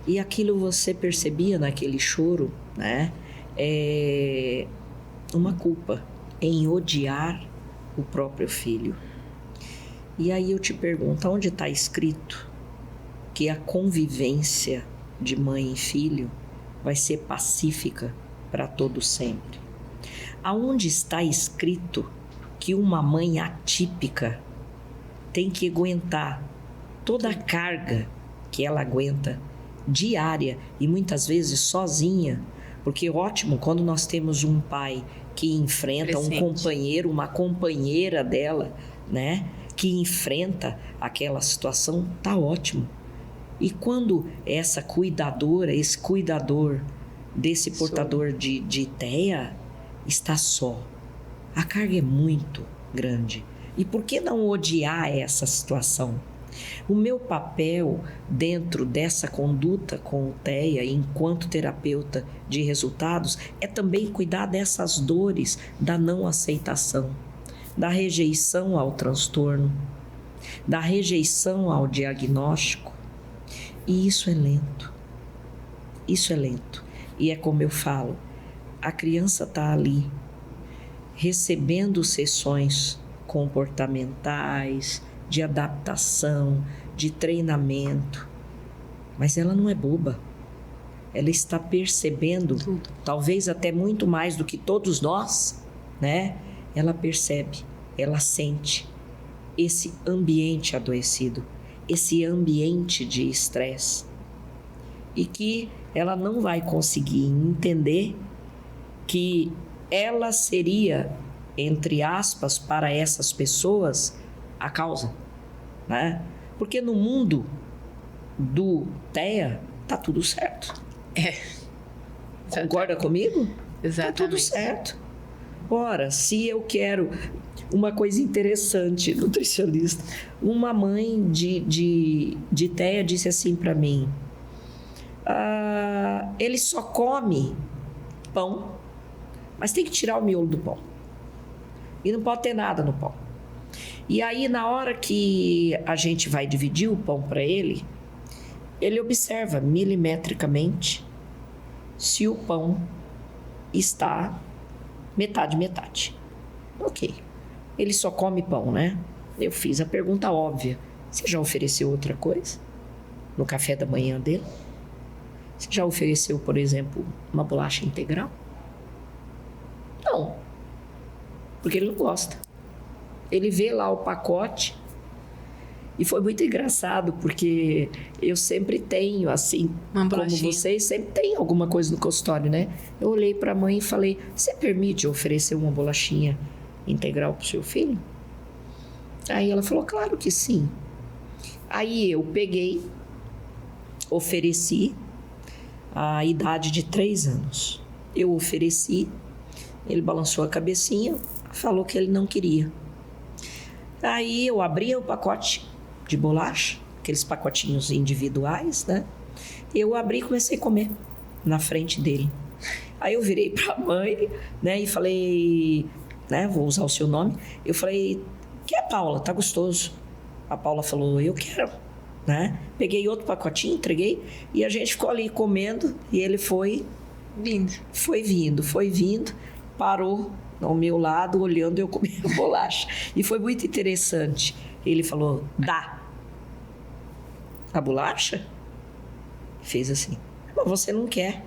B: E aquilo você percebia naquele choro, né? Uma culpa em odiar o próprio filho. E aí eu te pergunto, onde está escrito que a convivência de mãe e filho vai ser pacífica para todo sempre? Aonde está escrito que uma mãe atípica tem que aguentar toda a carga que ela aguenta diária e muitas vezes sozinha? Porque ótimo quando nós temos um pai que enfrenta um companheiro, uma companheira dela, né? Que enfrenta aquela situação, tá ótimo. E quando essa cuidadora, esse cuidador desse portador de TEA está só, a carga é muito grande. E por que não odiar essa situação? O meu papel dentro dessa conduta com o TEA, enquanto terapeuta de resultados, é também cuidar dessas dores da não aceitação, da rejeição ao transtorno, da rejeição ao diagnóstico. E isso é lento. Isso é lento. E é como eu falo, a criança está ali, recebendo sessões comportamentais, de adaptação, de treinamento, mas ela não é boba. Ela está percebendo, talvez até muito mais do que todos nós, né? Ela percebe, ela sente esse ambiente adoecido, esse ambiente de estresse, e que ela não vai conseguir entender que ela seria, entre aspas, para essas pessoas, a causa, né? Porque no mundo do TEA tá tudo certo. Concorda comigo?
A: Exatamente.
B: Tá tudo certo. Ora, se eu quero uma coisa interessante, nutricionista, uma mãe de TEA disse assim para mim: ele só come pão, mas tem que tirar o miolo do pão. E não pode ter nada no pão. E aí, na hora que a gente vai dividir o pão para ele, ele observa milimetricamente se o pão está metade. Ok. Ele só come pão, né? Eu fiz a pergunta óbvia. Você já ofereceu outra coisa no café da manhã dele? Você já ofereceu, por exemplo, uma bolacha integral? Não. Porque ele não gosta. Ele vê lá o pacote. E foi muito engraçado, porque eu sempre tenho, assim, como vocês, sempre tem alguma coisa no consultório, né? Eu olhei para a mãe e falei, você permite oferecer uma bolachinha integral para o seu filho? Aí ela falou, claro que sim. Aí eu peguei, ofereci a idade de 3 anos. Eu ofereci, ele balançou a cabecinha, falou que ele não queria. Aí eu abri o pacote de bolacha, aqueles pacotinhos individuais, né? Eu abri e comecei a comer na frente dele. Aí eu virei para a mãe, né? E falei, né? Vou usar o seu nome. Eu falei, que é, Paula? Tá gostoso. A Paula falou, eu quero, né? Peguei outro pacotinho, entreguei e a gente ficou ali comendo e ele foi vindo, parou ao meu lado, olhando eu comer a bolacha. E foi muito interessante. Ele falou, dá. A bolacha? Fez assim. Mas você não quer.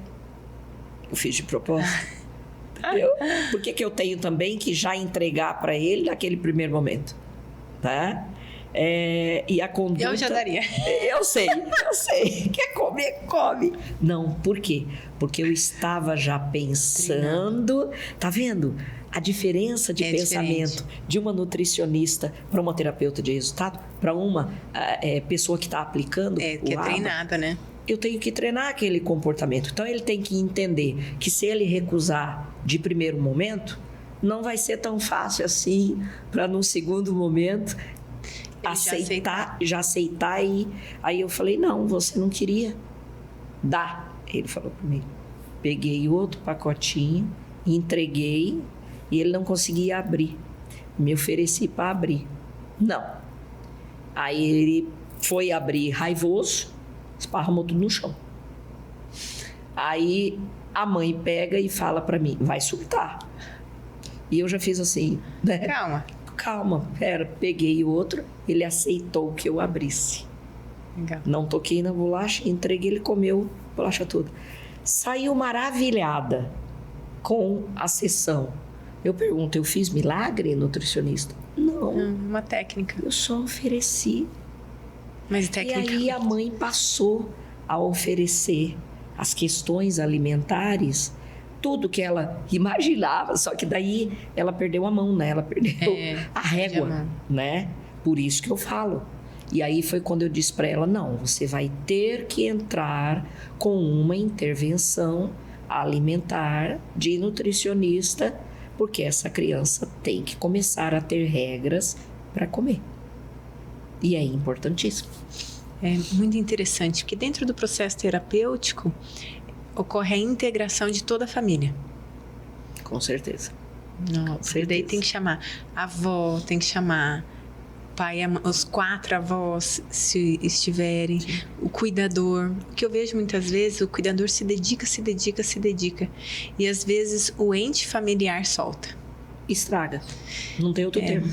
B: Eu fiz de propósito. Entendeu? Por que eu tenho também que já entregar para ele naquele primeiro momento? Tá? E a conduta...
A: Eu já daria.
B: Eu sei. Quer comer, come. Não, por quê? Porque eu estava já pensando... Tá vendo? A diferença de pensamento de uma nutricionista para uma terapeuta de resultado, para uma pessoa que está aplicando
A: que é treinada, né?
B: Eu tenho que treinar aquele comportamento. Então, ele tem que entender que se ele recusar de primeiro momento, não vai ser tão fácil assim para num segundo momento já aceitar. E aí eu falei, não, você não queria. Dá. Ele falou comigo. Peguei outro pacotinho, entreguei e ele não conseguia abrir. Me ofereci para abrir. Não. Aí ele foi abrir raivoso, esparramou tudo no chão. Aí a mãe pega e fala para mim, vai surtar. E eu já fiz assim, né? Calma, pera. Peguei o outro, ele aceitou que eu abrisse.
A: Legal.
B: Não toquei na bolacha, entreguei, ele comeu a bolacha toda. Saiu maravilhada com a sessão. Eu pergunto, eu fiz milagre, nutricionista? Não.
A: Uma técnica.
B: Eu só ofereci.
A: Mas técnica.
B: E aí a mãe passou a oferecer as questões alimentares, tudo que ela imaginava, só que daí ela perdeu a mão, né? Ela perdeu a régua, né? Por isso que eu falo. E aí foi quando eu disse para ela, não, você vai ter que entrar com uma intervenção alimentar de nutricionista, porque essa criança tem que começar a ter regras para comer. E é importantíssimo.
A: É muito interessante, porque dentro do processo terapêutico ocorre a integração de toda a família.
B: Com certeza.
A: Nossa, daí tem que chamar a avó, tem que chamar pai, os 4 avós, se estiverem, o cuidador. O que eu vejo muitas vezes, o cuidador se dedica. E às vezes o ente familiar solta.
B: Estraga. Não tem outro termo.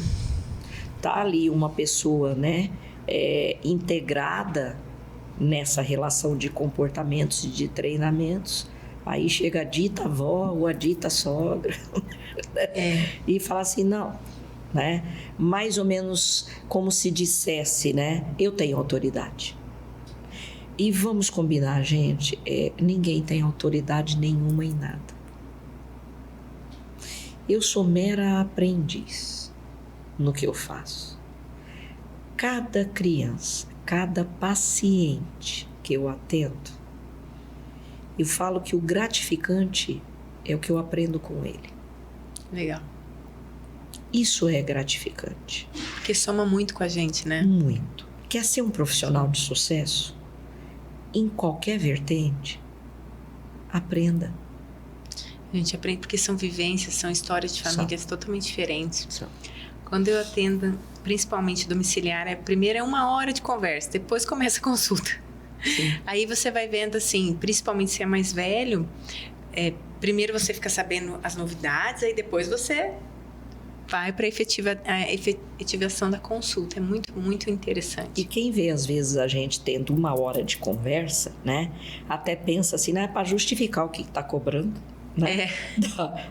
B: Tá ali uma pessoa, né, integrada nessa relação de comportamentos e de treinamentos. Aí chega a dita avó ou a dita sogra e fala assim, não, né? Mais ou menos como se dissesse, né? Eu tenho autoridade. E vamos combinar, gente, ninguém tem autoridade nenhuma em nada. Eu sou mera aprendiz no que eu faço. Cada criança, cada paciente que eu atendo, eu falo que o gratificante é o que eu aprendo com ele.
A: Legal.
B: Isso é gratificante.
A: Porque soma muito com a gente, né?
B: Muito. Quer ser um profissional de sucesso? Em qualquer vertente, aprenda.
A: A gente aprende porque são vivências, são histórias de famílias totalmente diferentes.
B: São.
A: Quando eu atendo, principalmente domiciliar, primeiro é 1 hora de conversa, depois começa a consulta. Sim. Aí você vai vendo assim, principalmente se é mais velho, primeiro você fica sabendo as novidades, aí depois você vai para a efetivação da consulta. É muito, muito interessante.
B: E quem vê, às vezes, a gente tendo 1 hora de conversa, né? Até pensa assim, né? Para justificar o que está cobrando. Né?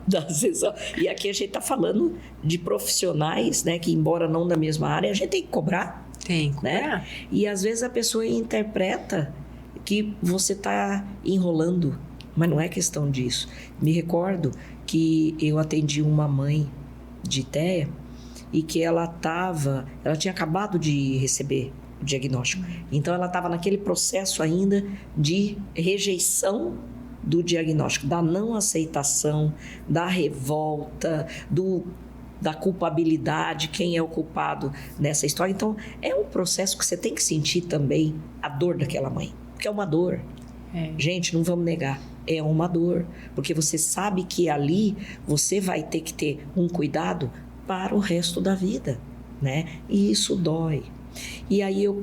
B: Da sessão. E aqui a gente está falando de profissionais, né? Que, embora não da mesma área, a gente tem que cobrar.
A: Tem que cobrar.
B: Né? E, às vezes, a pessoa interpreta que você está enrolando. Mas não é questão disso. Me recordo que eu atendi uma mãe de TEA e que ela tinha acabado de receber o diagnóstico. Então, ela estava naquele processo ainda de rejeição do diagnóstico, da não aceitação, da revolta, da culpabilidade, quem é o culpado nessa história. Então, é um processo que você tem que sentir também a dor daquela mãe, porque é uma dor. Gente, não vamos negar, é uma dor, porque você sabe que ali você vai ter que ter um cuidado para o resto da vida, né? E isso dói. E aí eu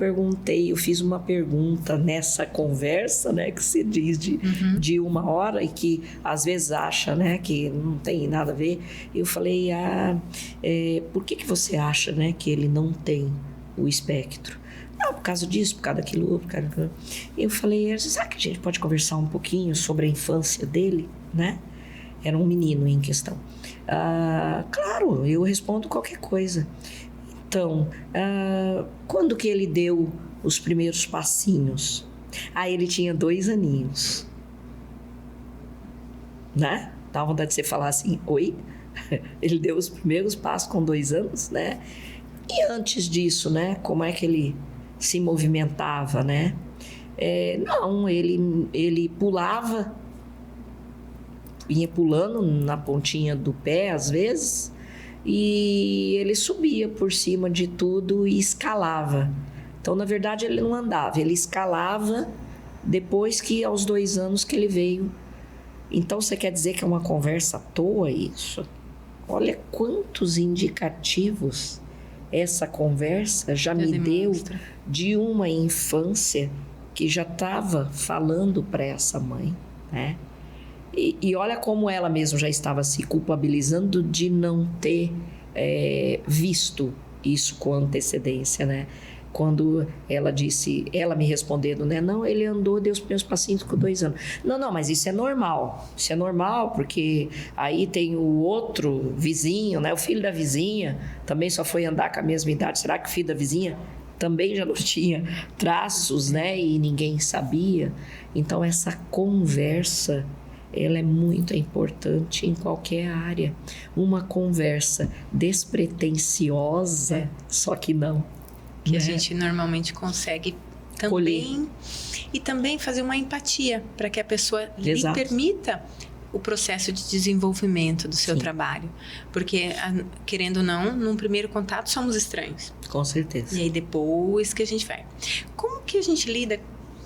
B: fiz uma pergunta nessa conversa, né, que você diz de 1 hora e que às vezes acha, né, que não tem nada a ver. Eu falei, por que você acha, né, que ele não tem o espectro? Não, por causa disso, por causa daquilo, por causa daquilo. Eu falei, será que a gente pode conversar um pouquinho sobre a infância dele, né? Era um menino em questão. Claro, eu respondo qualquer coisa. Então, quando que ele deu os primeiros passinhos? Ele tinha 2 aninhos. Né? Dá vontade de você falar assim, oi? Ele deu os primeiros passos com 2 anos, né? E antes disso, né? Como é que ele se movimentava, né? Não, ele pulava, vinha pulando na pontinha do pé, às vezes, e ele subia por cima de tudo e escalava. Então, na verdade, ele não andava, ele escalava depois que, aos 2 anos que ele veio. Então, você quer dizer que é uma conversa à toa isso? Olha quantos indicativos essa conversa já me demonstra. Deu de uma infância que já estava falando para essa mãe, né? E olha como ela mesma já estava se culpabilizando de não ter visto isso com antecedência, né? Quando ela disse, ela me respondendo, né? Não, ele andou, deu os primeiros passinhos com 2 anos. Não, mas isso é normal. Isso é normal, porque aí tem o outro vizinho, né? O filho da vizinha também só foi andar com a mesma idade. Será que o filho da vizinha também já não tinha traços, né? E ninguém sabia. Então, essa conversa, ela é muito importante em qualquer área. Uma conversa despretensiosa, só que não.
A: Que a gente normalmente consegue também
B: colher.
A: E também fazer uma empatia para que a pessoa lhe permita o processo de desenvolvimento do seu trabalho. Porque, querendo ou não, num primeiro contato somos estranhos.
B: Com certeza.
A: E aí depois que a gente vai. Como que a gente lida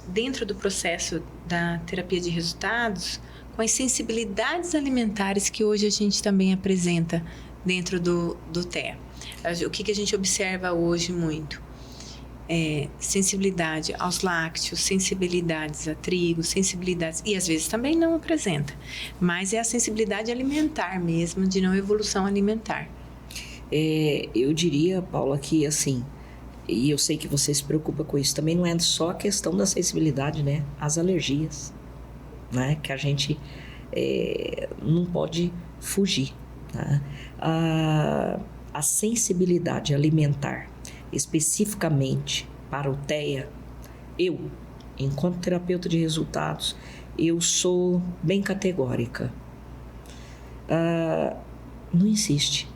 A: dentro do processo da terapia de resultados com as sensibilidades alimentares que hoje a gente também apresenta dentro do TEA? O que a gente observa hoje muito? Sensibilidade aos lácteos, sensibilidades a trigo, sensibilidades... E às vezes também não apresenta. Mas é a sensibilidade alimentar mesmo, de não evolução alimentar.
B: Eu diria, Paula, que assim... E eu sei que você se preocupa com isso. Também não é só a questão da sensibilidade, né? As alergias, né? Que a gente não pode fugir. Tá? A sensibilidade alimentar, especificamente para o TEA, eu, enquanto terapeuta de resultados, eu sou bem categórica. Não insiste.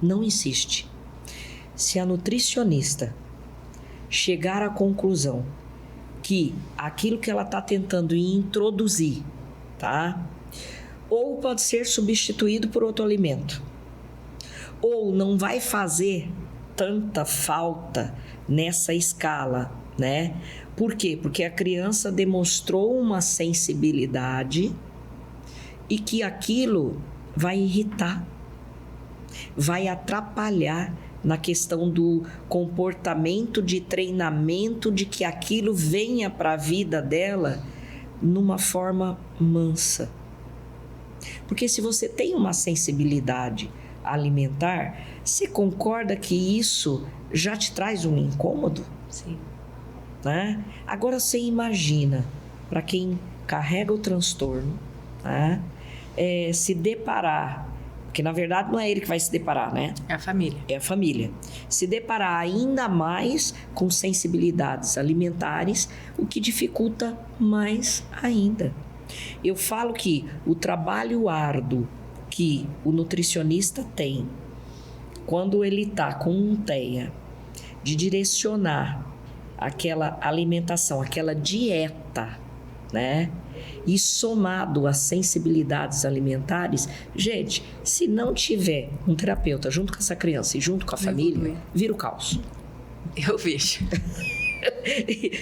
B: Não insiste. Se a nutricionista chegar à conclusão que aquilo que ela está tentando introduzir, tá? Ou pode ser substituído por outro alimento, ou não vai fazer tanta falta nessa escala, né? Por quê? Porque a criança demonstrou uma sensibilidade e que aquilo vai irritar, vai atrapalhar na questão do comportamento de treinamento, de que aquilo venha para a vida dela numa forma mansa. Porque se você tem uma sensibilidade alimentar, você concorda que isso já te traz um incômodo?
A: Sim.
B: Né? Agora você imagina, para quem carrega o transtorno, né? Se deparar, porque na verdade não é ele que vai se deparar, né?
A: É a família.
B: É a família. Se deparar ainda mais com sensibilidades alimentares, o que dificulta mais ainda. Eu falo que o trabalho árduo que o nutricionista tem, quando ele está com um TEA, de direcionar aquela alimentação, aquela dieta, né? E somado às sensibilidades alimentares, gente, se não tiver um terapeuta junto com essa criança e junto com a família, vira o caos.
A: Eu vejo.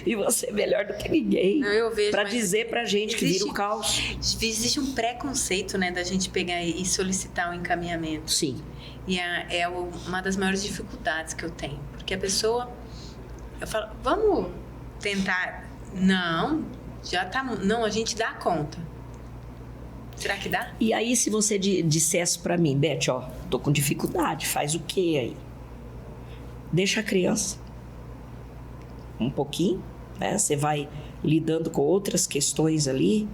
B: E você é melhor do que ninguém para dizer pra gente que vira o caos.
A: Existe um preconceito, né, da gente pegar e solicitar um encaminhamento.
B: Sim.
A: E é uma das maiores dificuldades que eu tenho. Porque a pessoa... Eu falo, vamos tentar... Não, já tá... Não, a gente dá conta. Será que dá?
B: E aí, se você dissesse pra mim, Beth, ó, tô com dificuldade, faz o quê aí? Deixa a criança um pouquinho, né? Você vai lidando com outras questões ali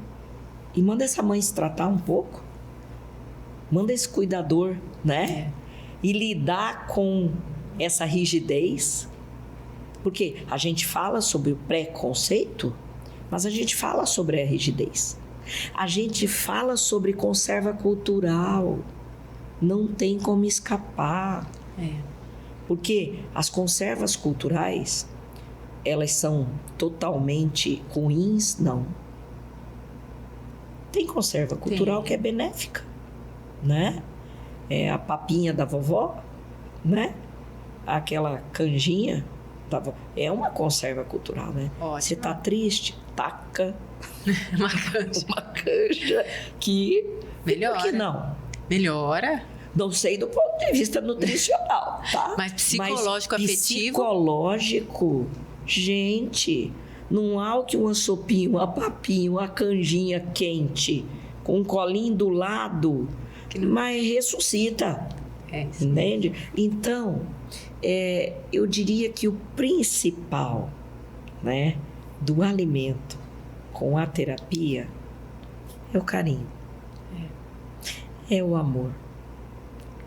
B: e manda essa mãe se tratar um pouco. Manda esse cuidador, né? E lidar com essa rigidez. Porque a gente fala sobre o preconceito, mas a gente fala sobre a rigidez. A gente fala sobre conserva cultural. Não tem como escapar. Porque as conservas culturais, elas são totalmente ruins? Não. Tem conserva cultural que é benéfica, né? É a papinha da vovó, né? Aquela canjinha da vovó. É uma conserva cultural, né?
A: Ótimo.
B: Você tá triste? Taca
A: Uma canja.
B: uma canja que...
A: Melhora.
B: Por que não?
A: Melhora.
B: Não sei do ponto de vista nutricional, tá?
A: Mas psicológico, afetivo...
B: Psicológico, gente, não há o que uma sopinha, uma papinha, uma canjinha quente, com um colinho do lado, mas ressuscita, entende? Então, eu diria que o principal, né, do alimento com a terapia é o carinho, é o amor.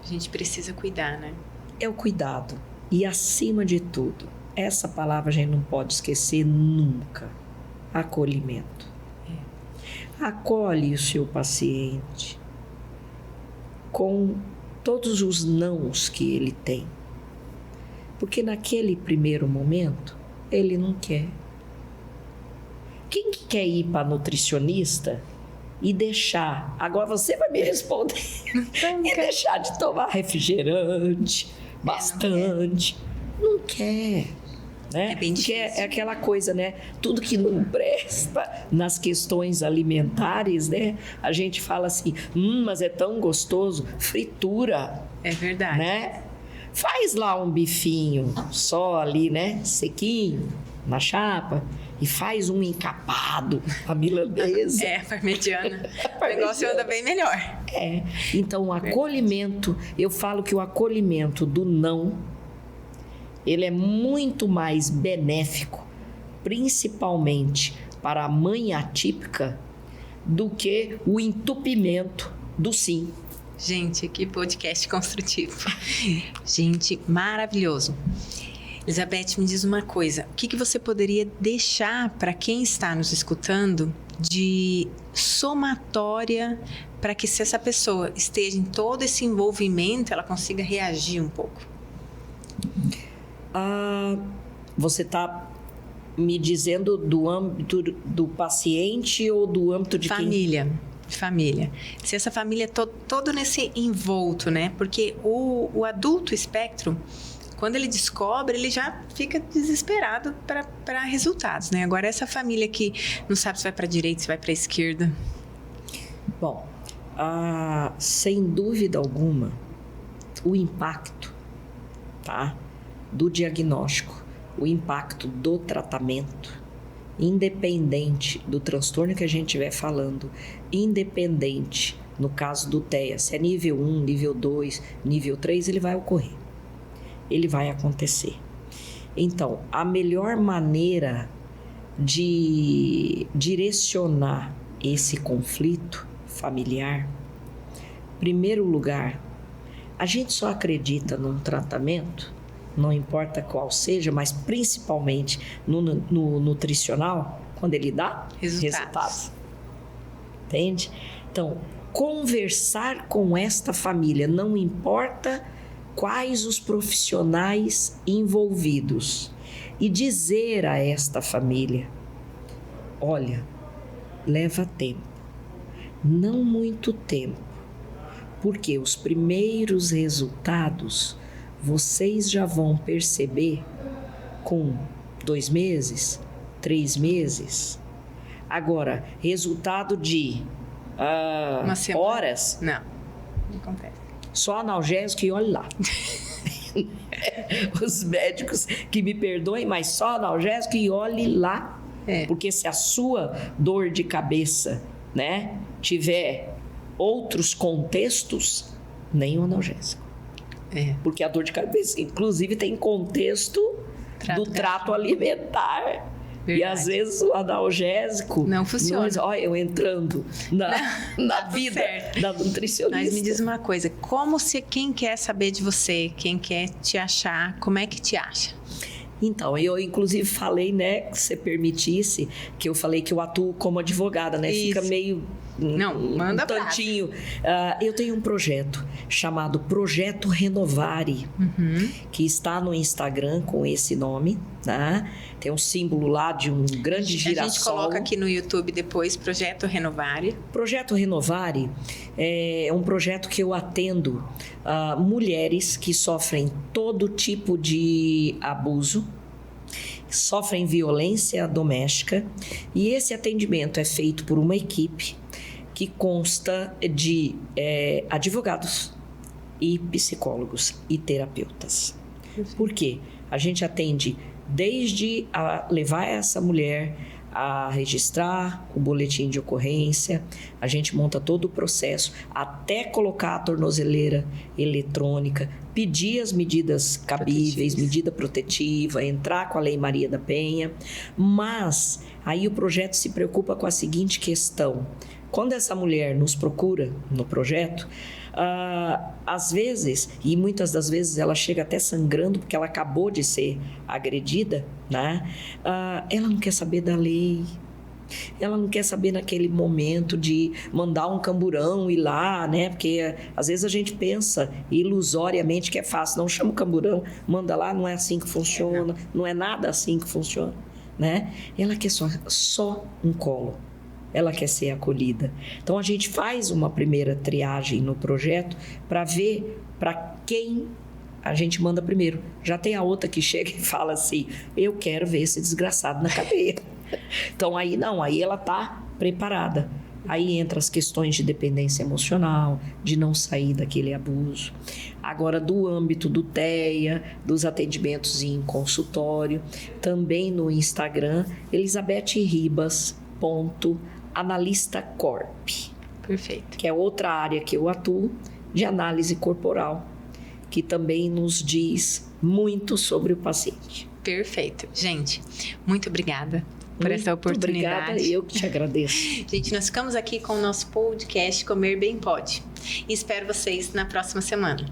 A: A gente precisa cuidar, né?
B: É o cuidado. E acima de tudo, essa palavra a gente não pode esquecer nunca. Acolhimento. Acolhe o seu paciente com todos os nãos que ele tem. Porque naquele primeiro momento, ele não quer. Quem que quer ir para nutricionista e deixar, agora você vai me responder, e deixar de tomar refrigerante bastante? Não quer, né?
A: É bem
B: porque
A: difícil.
B: é aquela coisa, né? Tudo que não presta nas questões alimentares, né? A gente fala assim, mas é tão gostoso, fritura.
A: É verdade.
B: Né? Faz lá um bifinho só ali, né? Sequinho, na chapa. E faz um encapado, a milanesa.
A: Parmegiana. O negócio anda bem melhor.
B: Então o acolhimento, eu falo que o acolhimento do não, ele é muito mais benéfico, principalmente para a mãe atípica, do que o entupimento do sim.
A: Gente, que podcast construtivo. Gente, maravilhoso. Elizabeth, me diz uma coisa. O que você poderia deixar para quem está nos escutando de somatória para que, se essa pessoa esteja em todo esse envolvimento, ela consiga reagir um pouco?
B: Você está me dizendo do âmbito do paciente ou do âmbito de
A: família? Família. Se essa família todo nesse envolto, né? Porque o adulto espectro, quando ele descobre, ele já fica desesperado para resultados, né? Agora, essa família que não sabe se vai para a direita, se vai para a esquerda.
B: Bom, sem dúvida alguma, o impacto, tá, do diagnóstico, o impacto do tratamento, independente do transtorno que a gente estiver falando, independente No caso do TEA, se é nível 1, nível 2, nível 3, ele vai ocorrer. Ele vai acontecer. Então, a melhor maneira de direcionar esse conflito familiar, em primeiro lugar, a gente só acredita num tratamento, não importa qual seja, mas principalmente no nutricional, quando ele dá resultados. Entende? Então, conversar com esta família, não importa quais os profissionais envolvidos, e dizer a esta família: olha, leva tempo, não muito tempo, porque os primeiros resultados vocês já vão perceber com 2 meses, 3 meses. Agora, resultado de horas?
A: Não acontece.
B: Só analgésico e olhe lá. Os médicos que me perdoem, mas só analgésico e olhe lá. Porque se a sua dor de cabeça, né, tiver outros contextos, nem o analgésico. Porque a dor de cabeça, inclusive, tem contexto do trato alimentar. Verdade. E às vezes o analgésico
A: não funciona.
B: Olha, eu entrando na vida da nutricionista.
A: Mas me diz uma coisa, quem quer saber de você, quem quer te achar, como é que te acha?
B: Então, eu inclusive falei, né, que você permitisse, que eu falei que eu atuo como advogada, né?
A: Isso.
B: Fica meio
A: manda
B: um tantinho. Eu tenho um projeto chamado Projeto Renovare, que está no Instagram com esse nome, tá? Tem um símbolo lá de um grande girassol.
A: A gente coloca aqui no YouTube depois, Projeto Renovare.
B: Projeto Renovare é um projeto que eu atendo mulheres que sofrem todo tipo de abuso, sofrem violência doméstica, e esse atendimento é feito por uma equipe que consta de advogados e psicólogos e terapeutas. Por quê? A gente atende desde a levar essa mulher a registrar o boletim de ocorrência, a gente monta todo o processo até colocar a tornozeleira eletrônica, pedir as medidas cabíveis, medida protetiva, entrar com a Lei Maria da Penha. Mas aí o projeto se preocupa com a seguinte questão: quando essa mulher nos procura no projeto, às vezes, e muitas das vezes ela chega até sangrando porque ela acabou de ser agredida, né? Ela não quer saber da lei, ela não quer saber naquele momento de mandar um camburão ir lá, né? Porque às vezes a gente pensa ilusoriamente que é fácil, não chama o camburão, manda lá, não é assim que funciona, não é nada assim que funciona, né? Ela quer só um colo. Ela quer ser acolhida. Então, a gente faz uma primeira triagem no projeto para ver para quem a gente manda primeiro. Já tem a outra que chega e fala assim: eu quero ver esse desgraçado na cadeia. Então, aí ela está preparada. Aí entra as questões de dependência emocional, de não sair daquele abuso. Agora, do âmbito do TEA, dos atendimentos em consultório, também no Instagram, ElisabethRibas.analistacorp.
A: Perfeito.
B: Que é outra área que eu atuo, de análise corporal, que também nos diz muito sobre o paciente.
A: Perfeito. Gente, muito obrigada por essa oportunidade.
B: Obrigada, eu que te agradeço.
A: Gente, nós ficamos aqui com o nosso podcast Comer Bem Pode. E espero vocês na próxima semana.